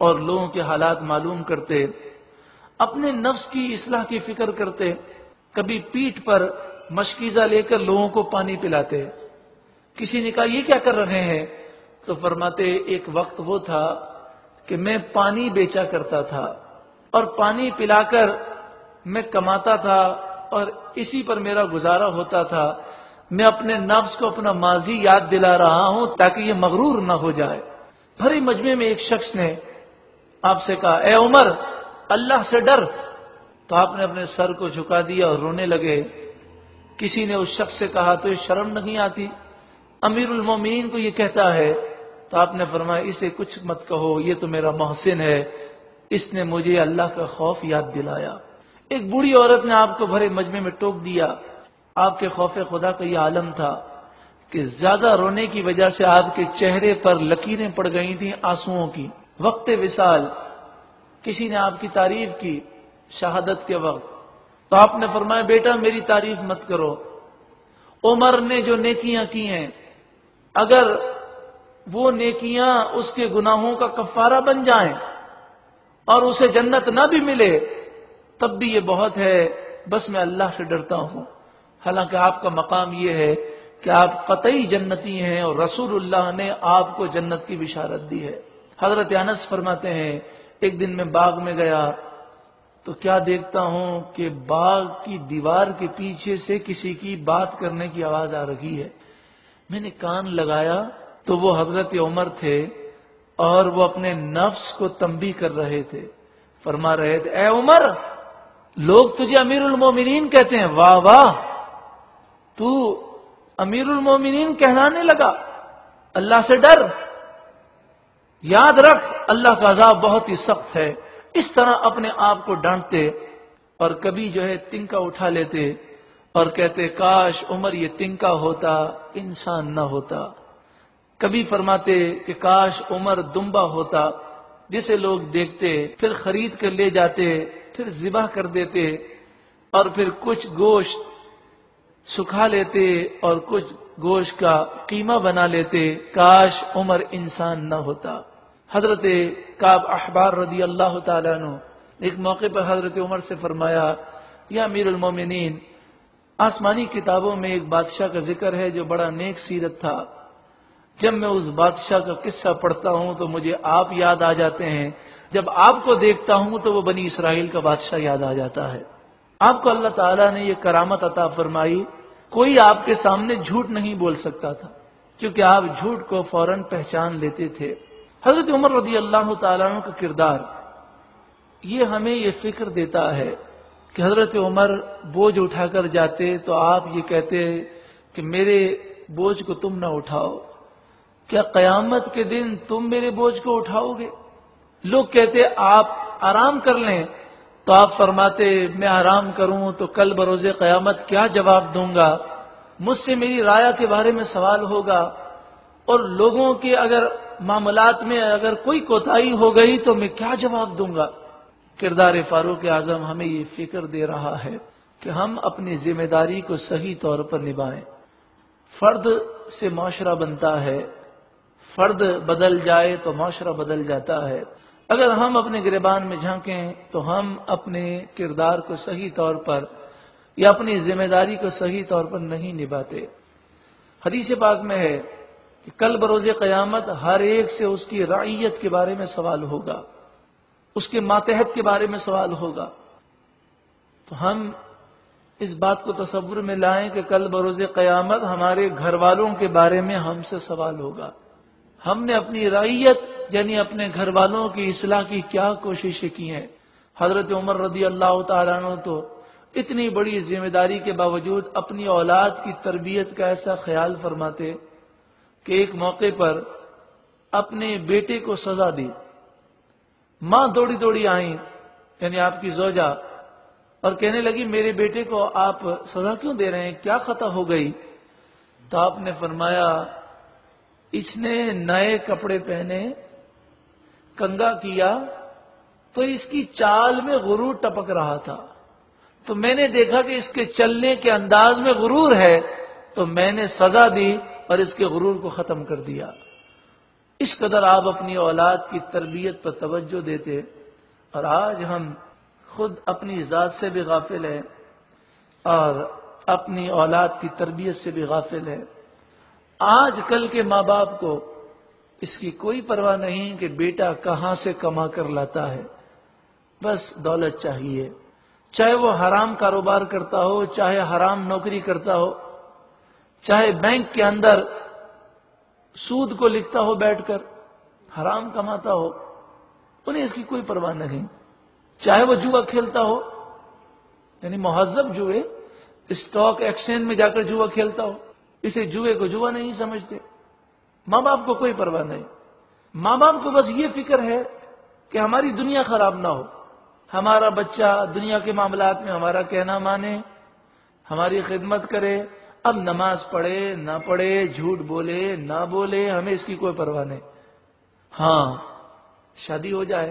اور لوگوں کے حالات معلوم کرتے۔ اپنے نفس کی اصلاح کی فکر کرتے، کبھی پیٹھ پر مشکیزہ لے کر لوگوں کو پانی پلاتے۔ کسی نے کہا یہ کیا کر رہے ہیں؟ تو فرماتے ایک وقت وہ تھا کہ میں پانی بیچا کرتا تھا اور پانی پلا کر میں کماتا تھا اور اسی پر میرا گزارا ہوتا تھا۔ میں اپنے نفس کو اپنا ماضی یاد دلا رہا ہوں تاکہ یہ مغرور نہ ہو جائے۔ بھری مجمع میں ایک شخص نے آپ سے کہا، اے عمر، اللہ سے ڈر۔ تو آپ نے اپنے سر کو جھکا دیا اور رونے لگے۔ کسی نے اس شخص سے کہا، تو یہ شرم نہیں آتی؟ امیر المومنین کو یہ کہتا ہے۔ تو آپ نے فرمایا، اسے کچھ مت کہو، یہ تو میرا محسن ہے، اس نے مجھے اللہ کا خوف یاد دلایا۔ ایک بوڑھی عورت نے آپ کو بھرے مجمع میں ٹوک دیا۔ آپ کے خوف خدا کا یہ عالم تھا کہ زیادہ رونے کی وجہ سے آپ کے چہرے پر لکیریں پڑ گئی تھیں آنسوؤں کی۔ وقت وصال کسی نے آپ کی تعریف کی شہادت کے وقت، تو آپ نے فرمایا، بیٹا میری تعریف مت کرو، عمر نے جو نیکیاں کی ہیں اگر وہ نیکیاں اس کے گناہوں کا کفارہ بن جائیں اور اسے جنت نہ بھی ملے تب بھی یہ بہت ہے، بس میں اللہ سے ڈرتا ہوں۔ حالانکہ آپ کا مقام یہ ہے کہ آپ قطعی جنتی ہیں اور رسول اللہ نے آپ کو جنت کی بشارت دی ہے۔ حضرت انس فرماتے ہیں، ایک دن میں باغ میں گیا تو کیا دیکھتا ہوں کہ باغ کی دیوار کے پیچھے سے کسی کی بات کرنے کی آواز آ رہی ہے۔ میں نے کان لگایا تو وہ حضرت عمر تھے اور وہ اپنے نفس کو تنبیہ کر رہے تھے۔ فرما رہے تھے، اے عمر، لوگ تجھے امیر المومنین کہتے ہیں، واہ واہ، تو امیر المومنین کہلانے لگا، اللہ سے ڈر، یاد رکھ اللہ کا عذاب بہت ہی سخت ہے۔ اس طرح اپنے آپ کو ڈانٹتے اور کبھی جو ہے تنکا اٹھا لیتے اور کہتے، کاش عمر یہ تنکا ہوتا، انسان نہ ہوتا۔ کبھی فرماتے کہ کاش عمر دمبا ہوتا جسے لوگ دیکھتے، پھر خرید کر لے جاتے، پھر ذبح کر دیتے اور پھر کچھ گوشت سکھا لیتے اور کچھ گوشت کا قیمہ بنا لیتے، کاش عمر انسان نہ ہوتا۔ حضرت کعب احبار رضی اللہ تعالیٰ عنہ ایک موقع پر حضرت عمر سے فرمایا، یا امیر المومنین، آسمانی کتابوں میں ایک بادشاہ کا ذکر ہے جو بڑا نیک سیرت تھا، جب میں اس بادشاہ کا قصہ پڑھتا ہوں تو مجھے آپ یاد آ جاتے ہیں، جب آپ کو دیکھتا ہوں تو وہ بنی اسرائیل کا بادشاہ یاد آ جاتا ہے۔ آپ کو اللہ تعالیٰ نے یہ کرامت عطا فرمائی، کوئی آپ کے سامنے جھوٹ نہیں بول سکتا تھا کیونکہ آپ جھوٹ کو فوراً پہچان لیتے تھے۔ حضرت عمر رضی اللہ تعالیٰ عنہ کا کردار یہ ہمیں یہ فکر دیتا ہے کہ حضرت عمر بوجھ اٹھا کر جاتے تو آپ یہ کہتے کہ میرے بوجھ کو تم نہ اٹھاؤ، کیا قیامت کے دن تم میرے بوجھ کو اٹھاؤ گے؟ لوگ کہتے آپ آرام کر لیں تو آپ فرماتے میں آرام کروں تو کل بروز قیامت کیا جواب دوں گا، مجھ سے میری رایا کے بارے میں سوال ہوگا، اور لوگوں کے اگر معاملات میں اگر کوئی کوتاہی ہو گئی تو میں کیا جواب دوں گا۔ کردار فاروق اعظم ہمیں یہ فکر دے رہا ہے کہ ہم اپنی ذمہ داری کو صحیح طور پر نبھائیں۔ فرد سے معاشرہ بنتا ہے، فرد بدل جائے تو معاشرہ بدل جاتا ہے۔ اگر ہم اپنے گریبان میں جھانکیں تو ہم اپنے کردار کو صحیح طور پر یا اپنی ذمہ داری کو صحیح طور پر نہیں نبھاتے۔ حدیث پاک میں ہے کہ کل بروز قیامت ہر ایک سے اس کی رعیت کے بارے میں سوال ہوگا، اس کے ماتحت کے بارے میں سوال ہوگا۔ تو ہم اس بات کو تصور میں لائیں کہ کل بروز قیامت ہمارے گھر والوں کے بارے میں ہم سے سوال ہوگا، ہم نے اپنی رعیت یعنی اپنے گھر والوں کی اصلاح کی کیا کوششیں کی ہیں۔ حضرت عمر رضی اللہ تعالیٰ عنہ تو اتنی بڑی ذمہ داری کے باوجود اپنی اولاد کی تربیت کا ایسا خیال فرماتے کہ ایک موقع پر اپنے بیٹے کو سزا دی، ماں دوڑی دوڑی آئیں یعنی آپ کی زوجہ اور کہنے لگی میرے بیٹے کو آپ سزا کیوں دے رہے ہیں، کیا خطا ہو گئی؟ تو آپ نے فرمایا اس نے نئے کپڑے پہنے، کنگا کیا تو اس کی چال میں غرور ٹپک رہا تھا، تو میں نے دیکھا کہ اس کے چلنے کے انداز میں غرور ہے تو میں نے سزا دی اور اس کے غرور کو ختم کر دیا۔ اس قدر آپ اپنی اولاد کی تربیت پر توجہ دیتے، اور آج ہم خود اپنی ذات سے بھی غافل ہے اور اپنی اولاد کی تربیت سے بھی غافل ہے۔ آج کل کے ماں باپ کو اس کی کوئی پرواہ نہیں کہ بیٹا کہاں سے کما کر لاتا ہے، بس دولت چاہیے، چاہے وہ حرام کاروبار کرتا ہو، چاہے حرام نوکری کرتا ہو، چاہے بینک کے اندر سود کو لکھتا ہو بیٹھ کر، حرام کماتا ہو، انہیں اس کی کوئی پرواہ نہیں۔ چاہے وہ جوا کھیلتا ہو، یعنی مہذب جوئے، اسٹاک ایکسچینج میں جا کر جوا کھیلتا ہو، اسے جوئے کو جوا نہیں سمجھتے۔ ماں باپ کو کوئی پرواہ نہیں، ماں باپ کو بس یہ فکر ہے کہ ہماری دنیا خراب نہ ہو، ہمارا بچہ دنیا کے معاملات میں ہمارا کہنا مانے، ہماری خدمت کرے، اب نماز پڑھے نہ پڑھے، جھوٹ بولے نہ بولے، ہمیں اس کی کوئی پرواہ نہیں۔ ہاں، شادی ہو جائے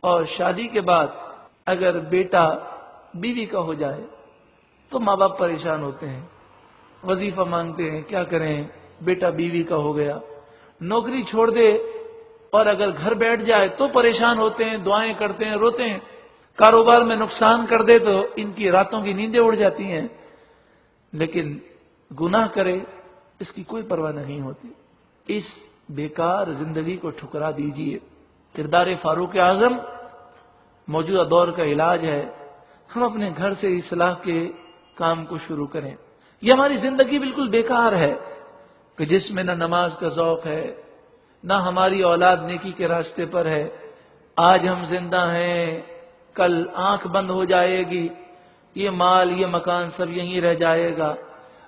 اور شادی کے بعد اگر بیٹا بیوی کا ہو جائے تو ماں باپ پریشان ہوتے ہیں، وظیفہ مانگتے ہیں، کیا کریں، بیٹا بیوی کا ہو گیا۔ نوکری چھوڑ دے اور اگر گھر بیٹھ جائے تو پریشان ہوتے ہیں، دعائیں کرتے ہیں، روتے ہیں۔ کاروبار میں نقصان کر دے تو ان کی راتوں کی نیندیں اڑ جاتی ہیں، لیکن گناہ کرے اس کی کوئی پرواہ نہیں ہوتی۔ اس بیکار زندگی کو ٹھکرا دیجئے۔ کردار فاروق اعظم موجودہ دور کا علاج ہے۔ ہم اپنے گھر سے اصلاح کے کام کو شروع کریں۔ یہ ہماری زندگی بالکل بیکار ہے کہ جس میں نہ نماز کا ذوق ہے، نہ ہماری اولاد نیکی کے راستے پر ہے۔ آج ہم زندہ ہیں، کل آنکھ بند ہو جائے گی، یہ مال یہ مکان سب یہیں رہ جائے گا۔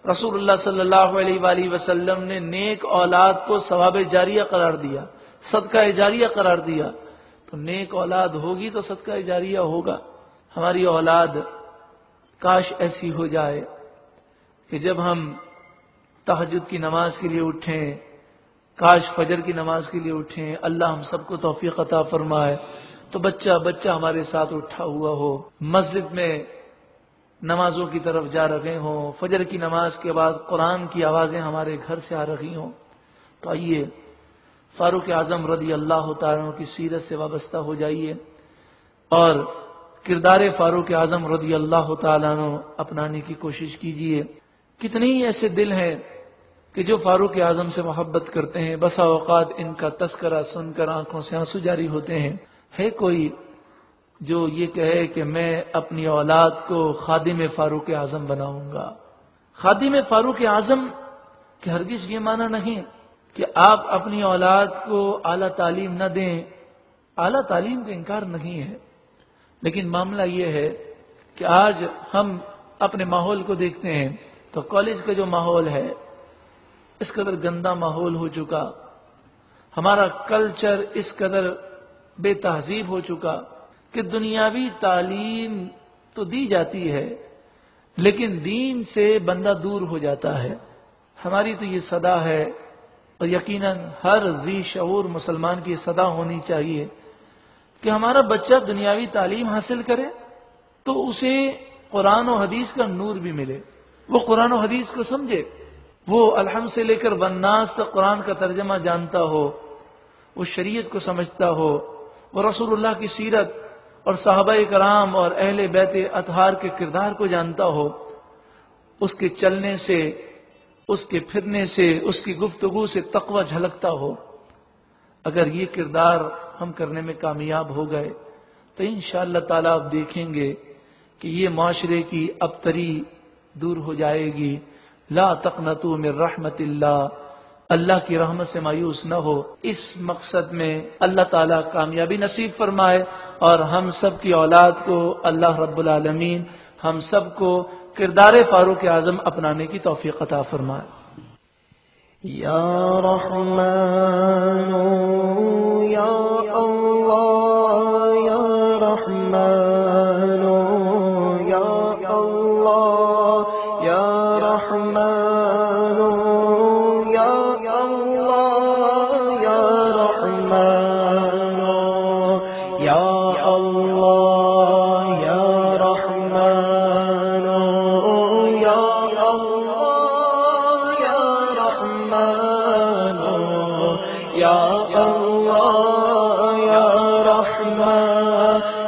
رسول اللہ صلی اللہ علیہ وآلہ وسلم نے نیک اولاد کو ثواب جاریہ قرار دیا، صدقہ جاریہ قرار دیا۔ تو نیک اولاد ہوگی تو صدقہ جاریہ ہوگا۔ ہماری اولاد کاش ایسی ہو جائے کہ جب ہم تہجد کی نماز کے لیے اٹھیں، کاش فجر کی نماز کے لیے اٹھیں، اللہ ہم سب کو توفیق عطا فرمائے، تو بچہ ہمارے ساتھ اٹھا ہوا ہو، مسجد میں نمازوں کی طرف جا رہے ہوں، فجر کی نماز کے بعد قرآن کی آوازیں ہمارے گھر سے آ رہی ہوں۔ تو آئیے فاروق اعظم رضی اللہ تعالیٰ کی سیرت سے وابستہ ہو جائیے اور کردار فاروق اعظم رضی اللہ تعالیٰ اپنانے کی کوشش کیجیے۔ کتنے ہی ایسے دل ہیں کہ جو فاروق اعظم سے محبت کرتے ہیں، بسا اوقات ان کا تذکرہ سن کر آنکھوں سے آنسو جاری ہوتے ہیں۔ ہے کوئی جو یہ کہے کہ میں اپنی اولاد کو خادم فاروق اعظم بناؤں گا؟ خادم فاروق اعظم کہ ہرگز یہ معنی نہیں کہ آپ اپنی اولاد کو اعلیٰ تعلیم نہ دیں، اعلیٰ تعلیم کا انکار نہیں ہے، لیکن معاملہ یہ ہے کہ آج ہم اپنے ماحول کو دیکھتے ہیں تو کالج کا جو ماحول ہے اس قدر گندا ماحول ہو چکا، ہمارا کلچر اس قدر بے تہذیب ہو چکا کہ دنیاوی تعلیم تو دی جاتی ہے لیکن دین سے بندہ دور ہو جاتا ہے۔ ہماری تو یہ صدا ہے اور یقیناً ہر ذی شعور مسلمان کی صدا ہونی چاہیے کہ ہمارا بچہ دنیاوی تعلیم حاصل کرے تو اسے قرآن و حدیث کا نور بھی ملے، وہ قرآن و حدیث کو سمجھے، وہ الحمد سے لے کر والناس تک قرآن کا ترجمہ جانتا ہو، وہ شریعت کو سمجھتا ہو، وہ رسول اللہ کی سیرت اور صحابہ کرام اور اہل بیت اطہار کے کردار کو جانتا ہو، اس کے چلنے سے، اس کے پھرنے سے، اس کی گفتگو سے تقوی جھلکتا ہو۔ اگر یہ کردار ہم کرنے میں کامیاب ہو گئے تو انشاءاللہ تعالی آپ دیکھیں گے کہ یہ معاشرے کی ابتری دور ہو جائے گی۔ لا تقنطوا من رحمت اللہ، اللہ کی رحمت سے مایوس نہ ہو۔ اس مقصد میں اللہ تعالیٰ کامیابی نصیب فرمائے اور ہم سب کی اولاد کو اللہ رب العالمین ہم سب کو کردار فاروق اعظم اپنانے کی توفیق عطا فرمائے۔ یا رحمان یا اللہ یا رحمان یا اللہ یا رحمان یا اللہ یا رحمان یا اللہ یا رحمان یا اللہ یا رحمان یا اللہ یا رحمان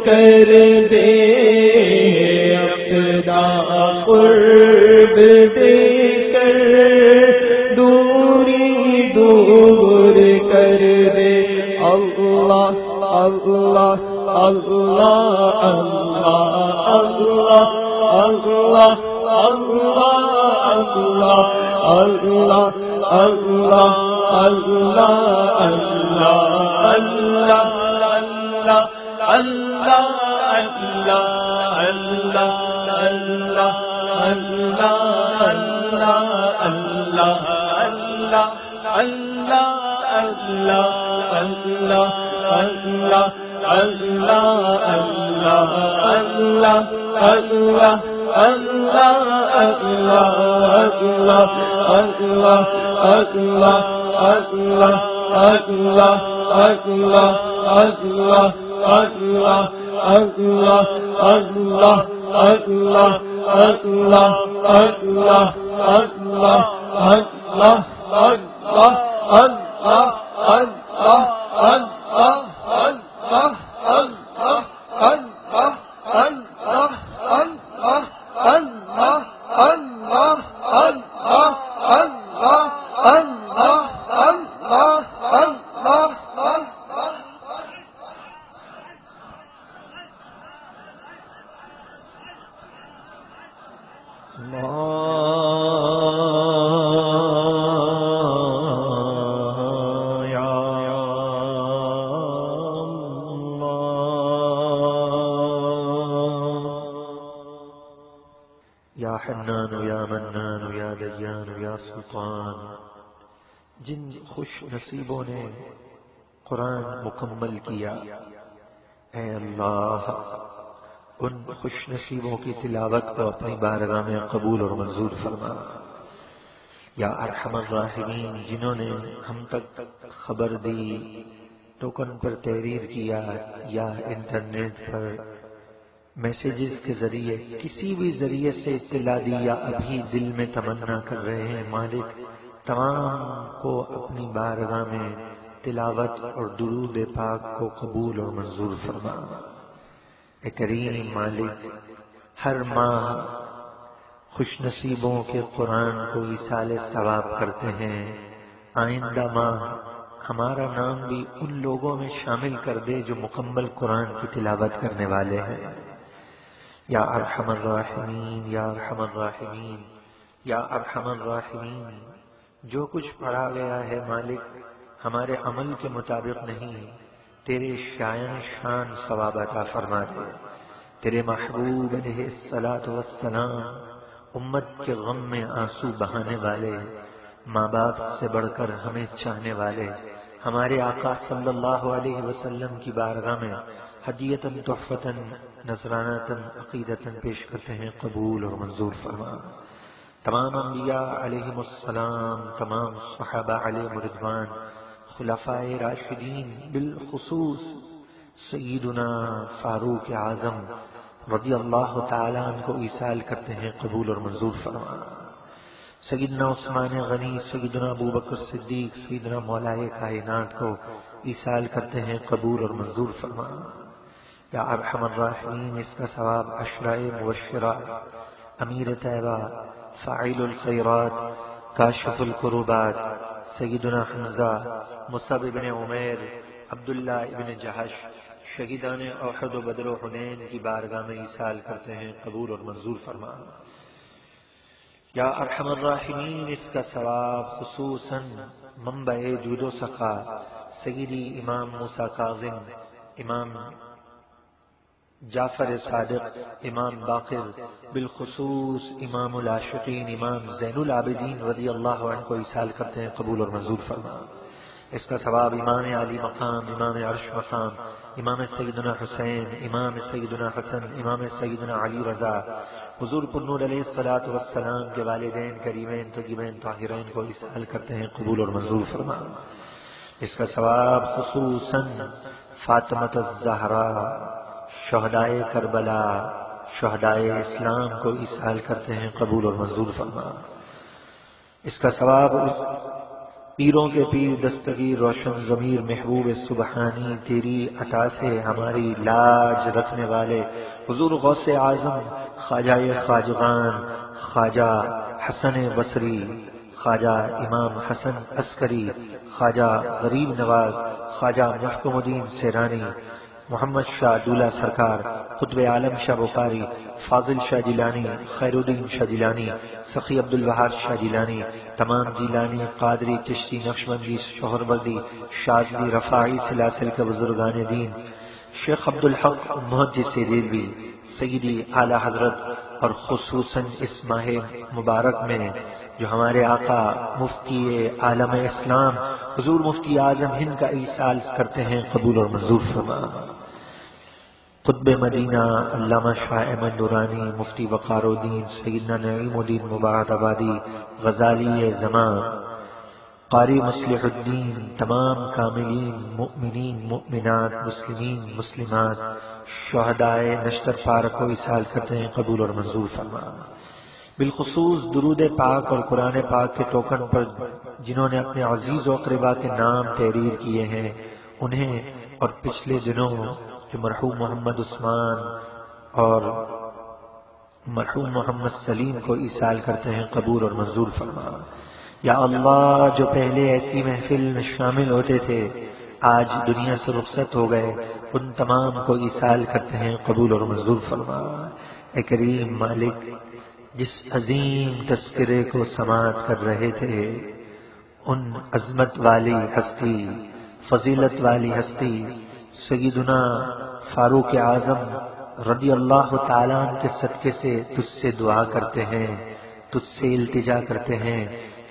کر دے اقتدار قرب دے کر دوری دور کر دے اللہ اللہ اللہ اللہ اللہ اللہ اللہ اللہ اللہ اللہ اللہ اللہ جن خوش نصیبوں نے قرآن مکمل کیا، اے اللہ ان خوش نصیبوں کی تلاوت کو اپنی بارگاہ میں قبول اور منظور فرما۔ یا ارحم الراحمین، جنہوں نے ہم تک خبر دی، ٹوکن پر تحریر کیا یا انٹرنیٹ پر میسیجز کے ذریعے کسی بھی ذریعے سے اطلاع دی یا ابھی دل میں تمنا کر رہے ہیں، مالک تمام کو اپنی بارگاہ میں تلاوت اور درود پاک کو قبول اور منظور فرما۔ اے کریم مالک، ہر ماہ خوش نصیبوں کے قرآن کو ایصال ثواب کرتے ہیں، آئندہ ماہ ہمارا نام بھی ان لوگوں میں شامل کر دے جو مکمل قرآن کی تلاوت کرنے والے ہیں۔ یا ارحم الراحمین، یا ارحم الراحمین، یا ارحم الراحمین، جو کچھ پڑھا گیا ہے مالک ہمارے عمل کے مطابق نہیں، تیرے شان ثواب عطا فرما دے۔ تیرے محبوب علیہ الصلاۃ والسلام امت کے غم میں آنسو بہانے والے، ماں باپ سے بڑھ کر ہمیں چاہنے والے، ہمارے آقا صلی اللہ علیہ وسلم کی بارگاہ میں ہدیۃً تحفۃً نذرانۃً عقیدۃً پیش کرتے ہیں، قبول اور منظور فرما۔ تمام انبیاء علیہم السلام، تمام صحابہ علیہم رضوان، خلفائے راشدین، بالخصوص سیدنا فاروق اعظم رضی اللہ تعالیٰ عنہ کو ایصال کرتے ہیں، قبول اور منظور فرما۔ سیدنا عثمان غنی، سیدنا ابوبکر صدیق، سیدنا مولائے کائنات کو ایصال کرتے ہیں، قبول اور منظور فرما۔ یا ارحم الراحمین، اس کا ثواب عشرۂ مبشرہ، امیر طیبہ، فاعل الخیرات، کاشف الکروبات، سیدنا حمزہ، مصعب بن عمیر، عبداللہ ابن جہش، شہیدان احد و بدر و حنین کی بارگاہ میں ایصال کرتے ہیں، قبول اور منظور فرما۔ یا ارحم الراحمین، اس کا ثواب خصوصاً منبع جود و سخا سیدی امام موسیٰ کاظم، امام جعفر صادق، امام باقر، بالخصوص امام العاشقین امام زین العابدین رضی اللہ عنہ کو ایصال کرتے ہیں، قبول اور منظور فرما۔ اس کا ثواب امام علی مقام، امام عرش مقام، امام سیدنا حسین، امام سیدنا حسن، امام سیدنا علی رضا، حضور پرنور علیہ الصلوۃ والسلام کے والدین کریمین طیبین طاہرین کو ایصال کرتے ہیں، قبول اور منظور فرما۔ اس کا ثواب خصوصاً فاطمہ الزہرا، شہدائے کربلا، شہدائے اسلام کو ایصال کرتے ہیں، قبول اور منظور فرما۔ اس کا ثواب پیروں کے پیر دستگیر روشن ضمیر محبوب سبحانی، تیری عطا سے ہماری لاج رکھنے والے حضور غوث اعظم خواجہ خواجگان خواجہ حسن بصری، خواجہ امام حسن عسکری، خواجہ غریب نواز، خواجہ محکم الدین سیرانی، محمد شاہ دولہ سرکار، قطب عالم شاہ بخاری، فاضل شاہ جیلانی، خیر الدین شاہ جیلانی، سخی عبد الوہاب شاہ جیلانی، تمام جیلانی، قادری، چشتی، نقشبندی، سہروردی، شاذلی، رفاعی سلاسل کے بزرگان دین، شیخ عبد الحق محدث دہلوی، سیدی اعلی حضرت، اور خصوصاً اس ماہ مبارک میں جو ہمارے آقا مفتی عالم اسلام حضور مفتی اعظم ہند کا ایصال کرتے ہیں، قبول اور منظور فرما۔ قطب مدینہ علامہ شاہ احمد نورانی، مفتی وقار الدین سیدنا نعیم الدین مبارک آبادی، غزالی زمان، قاری مصلح الدین، تمام کاملین، مؤمنین، مؤمنات، مسلمین، مسلمات، شہدائے نشتر پارک کو ایصال کرتے ہیں، قبول اور منظور فرما۔ بالخصوص درود پاک اور قرآن پاک کے ٹوکن پر جنہوں نے اپنے عزیز و اقربا کے نام تحریر کیے ہیں انہیں، اور پچھلے دنوں جو مرحوم محمد عثمان اور مرحوم محمد سلیم کو ایصال کرتے ہیں، قبول اور منظور فرما۔ یا اللہ، جو پہلے ایسی محفل میں شامل ہوتے تھے آج دنیا سے رخصت ہو گئے، ان تمام کو ایصال کرتے ہیں، قبول اور منظور فرما۔ اے کریم مالک، جس عظیم تذکرے کو سماعت کر رہے تھے، ان عظمت والی ہستی، فضیلت والی ہستی سیدنا فاروق اعظم رضی اللہ تعالیٰ عنہ کے صدقے سے تجھ سے دعا کرتے ہیں، تجھ سے التجا کرتے ہیں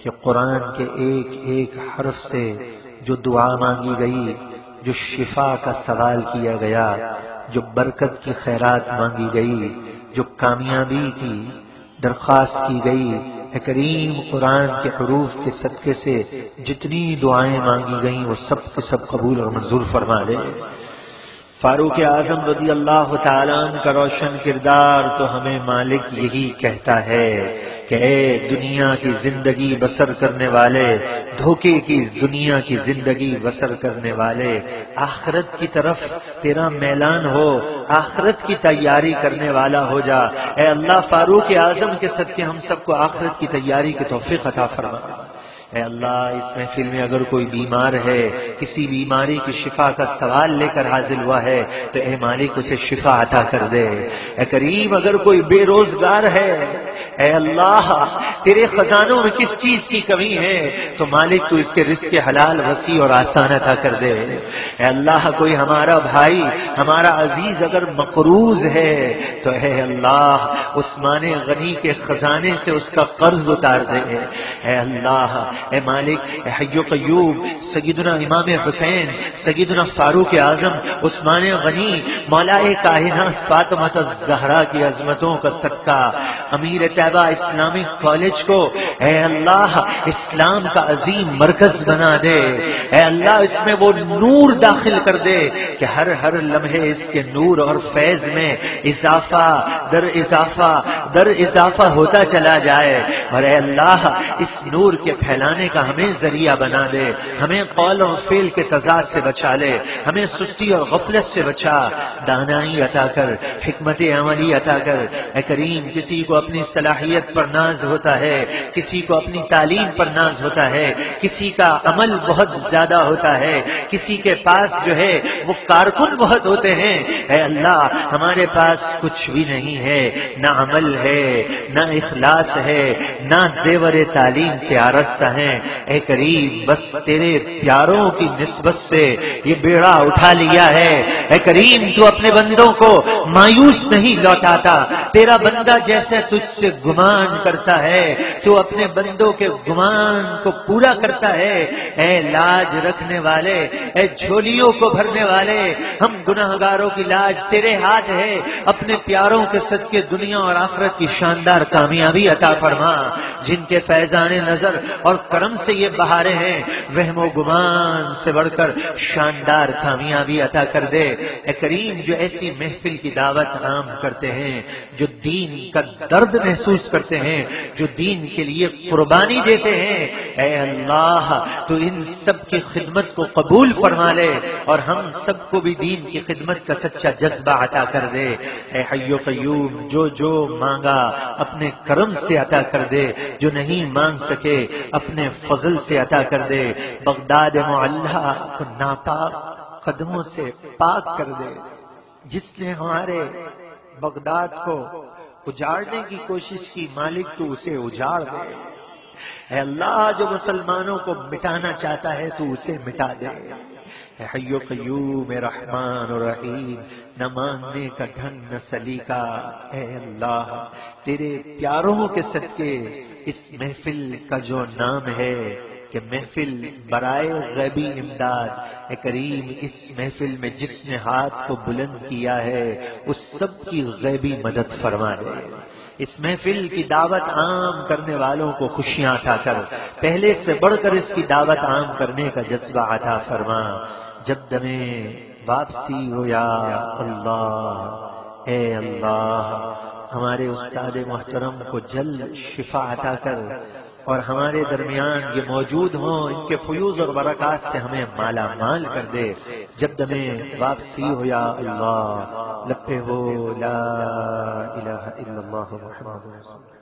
کہ قرآن کے ایک ایک حرف سے جو دعا مانگی گئی، جو شفا کا سوال کیا گیا، جو برکت کی خیرات مانگی گئی، جو کامیابی کی درخواست کی گئی، اے کریم قرآن کے حروف کے صدقے سے جتنی دعائیں مانگی گئیں وہ سب کے سب قبول اور منظور فرما دے۔ فاروق اعظم رضی اللہ تعالیٰ عنہ کا روشن کردار تو ہمیں مالک یہی کہتا ہے کہ اے دنیا کی زندگی بسر کرنے والے، دھوکے کی دنیا کی زندگی بسر کرنے والے، آخرت کی طرف تیرا میلان ہو، آخرت کی تیاری کرنے والا ہو جا۔ اے اللہ، فاروق اعظم کے صدقے ہم سب کو آخرت کی تیاری کی توفیق عطا فرما۔ اے اللہ، اس محفل میں اگر کوئی بیمار ہے، کسی بیماری کی شفا کا سوال لے کر حاضر ہوا ہے تو اے مالک اسے شفا عطا کر دے۔ اے کریم، اگر کوئی بے روزگار ہے، اے اللہ تیرے خزانوں میں کس چیز کی کمی ہے تو مالک تو اس کے رزق حلال وسیع اور آسان عطا کر دے۔ اے اللہ، کوئی ہمارا بھائی، ہمارا عزیز اگر مقروض ہے تو اے اللہ عثمان غنی کے خزانے سے اس کا قرض اتار دے۔ اے اللہ، اے مالک، اے حی قیوم، سیدنا امام حسین، سیدنا فاروق اعظم، عثمان غنی، مولا کائنات فاطمہ الزہرا کی عظمتوں کا صدقہ امیر طیبہ اسلامک کالج کو اے اللہ اسلام کا عظیم مرکز بنا دے۔ اے اللہ، اس میں وہ نور داخل کر دے کہ ہر ہر لمحے اس کے نور اور فیض میں اضافہ در اضافہ در اضافہ ہوتا چلا جائے، اور اے اللہ اس نور کے پھیلانے کا ہمیں ذریعہ بنا دے، ہمیں قول اور فعل کے تضاد سے بچا لے، ہمیں سستی اور غفلت سے بچا، دانائی عطا کر، حکمت عملی عطا کر۔ اے کریم، کسی کو اپنی صلاحیت پر ناز ہوتا ہے، کسی کو اپنی تعلیم پر ناز ہوتا ہے، کسی کا عمل بہت زیادہ ہوتا ہے، کسی کے پاس جو ہے وہ کارکن بہت ہوتے ہیں۔ اے اللہ، ہمارے پاس کچھ بھی نہیں ہے، نہ عمل ہے، نہ اخلاص ہے، نہ زیور تعلیم سے آراستہ ہیں۔ اے کریم، بس تیرے پیاروں کی نسبت سے یہ بیڑا اٹھا لیا ہے۔ اے کریم، تو اپنے بندوں کو مایوس نہیں لوٹاتا، تیرا بندہ جیسے تجھ سے گمان کرتا ہے تو اپنے بندوں کے گمان کو پورا کرتا ہے۔ اے لاج رکھنے والے، اے جھولیوں کو بھرنے والے، ہم گناہگاروں کی لاج تیرے ہاتھ ہے، اپنے پیاروں کے صدقے دنیا اور آخرت کی شاندار کامیابی عطا فرما۔ جن کے فیضان نظر اور کرم سے یہ بہاریں ہیں، وہم و گمان سے بڑھ کر شاندار کامیابی عطا کر دے۔ اے کریم، جو ایسی محفل کی دعوت عام کرتے ہیں، جو دین کا درد محسوس کرتے ہیں، جو دین کے لیے قربانی دیتے ہیں، اے اللہ تو ان سب کی خدمت کو قبول فرما لے اور ہم سب کو بھی دین کی خدمت کا سچا جذبہ عطا کر دے۔ اے حی و قیوم، جو مانگا اپنے کرم سے عطا کر دے، جو نہیں مانگ سکے اپنے فضل سے عطا کر دے۔ بغداد معلّہ کو ناپاک قدموں سے پاک کر دے۔ جس نے ہمارے بغداد کو اجاڑنے کی کوشش کی، مالک تو اسے اجاڑ دے۔ اے اللہ جو مسلمانوں کو مٹانا چاہتا ہے تو اسے مٹا دے۔ اے حی و قیوم، اے رحمان و رحیم، نہ مانگنے کا ڈھنگ نہ سلیقہ، اے اللہ تیرے پیاروں کے صدقے اس محفل کا جو نام ہے کہ محفل برائے غیبی امداد، اے کریم اس محفل میں جس نے ہاتھ کو بلند کیا ہے اس سب کی غیبی مدد فرما دے۔ اس محفل کی دعوت عام کرنے والوں کو خوشیاں عطا کر، پہلے سے بڑھ کر اس کی دعوت عام کرنے کا جذبہ عطا فرما۔ جب دمیں واپسی ہو یا اللہ، اے اللہ ہمارے استاد محترم کو جلد شفا عطا کر اور ہمارے درمیان یہ موجود ہوں، ان کے فیوض اور برکات سے ہمیں مالا مال کر دے۔ جب دمیں واپسی ہو یا اللہ، لپے ہو لا الہ الا اللہ محمد رسول اللہ۔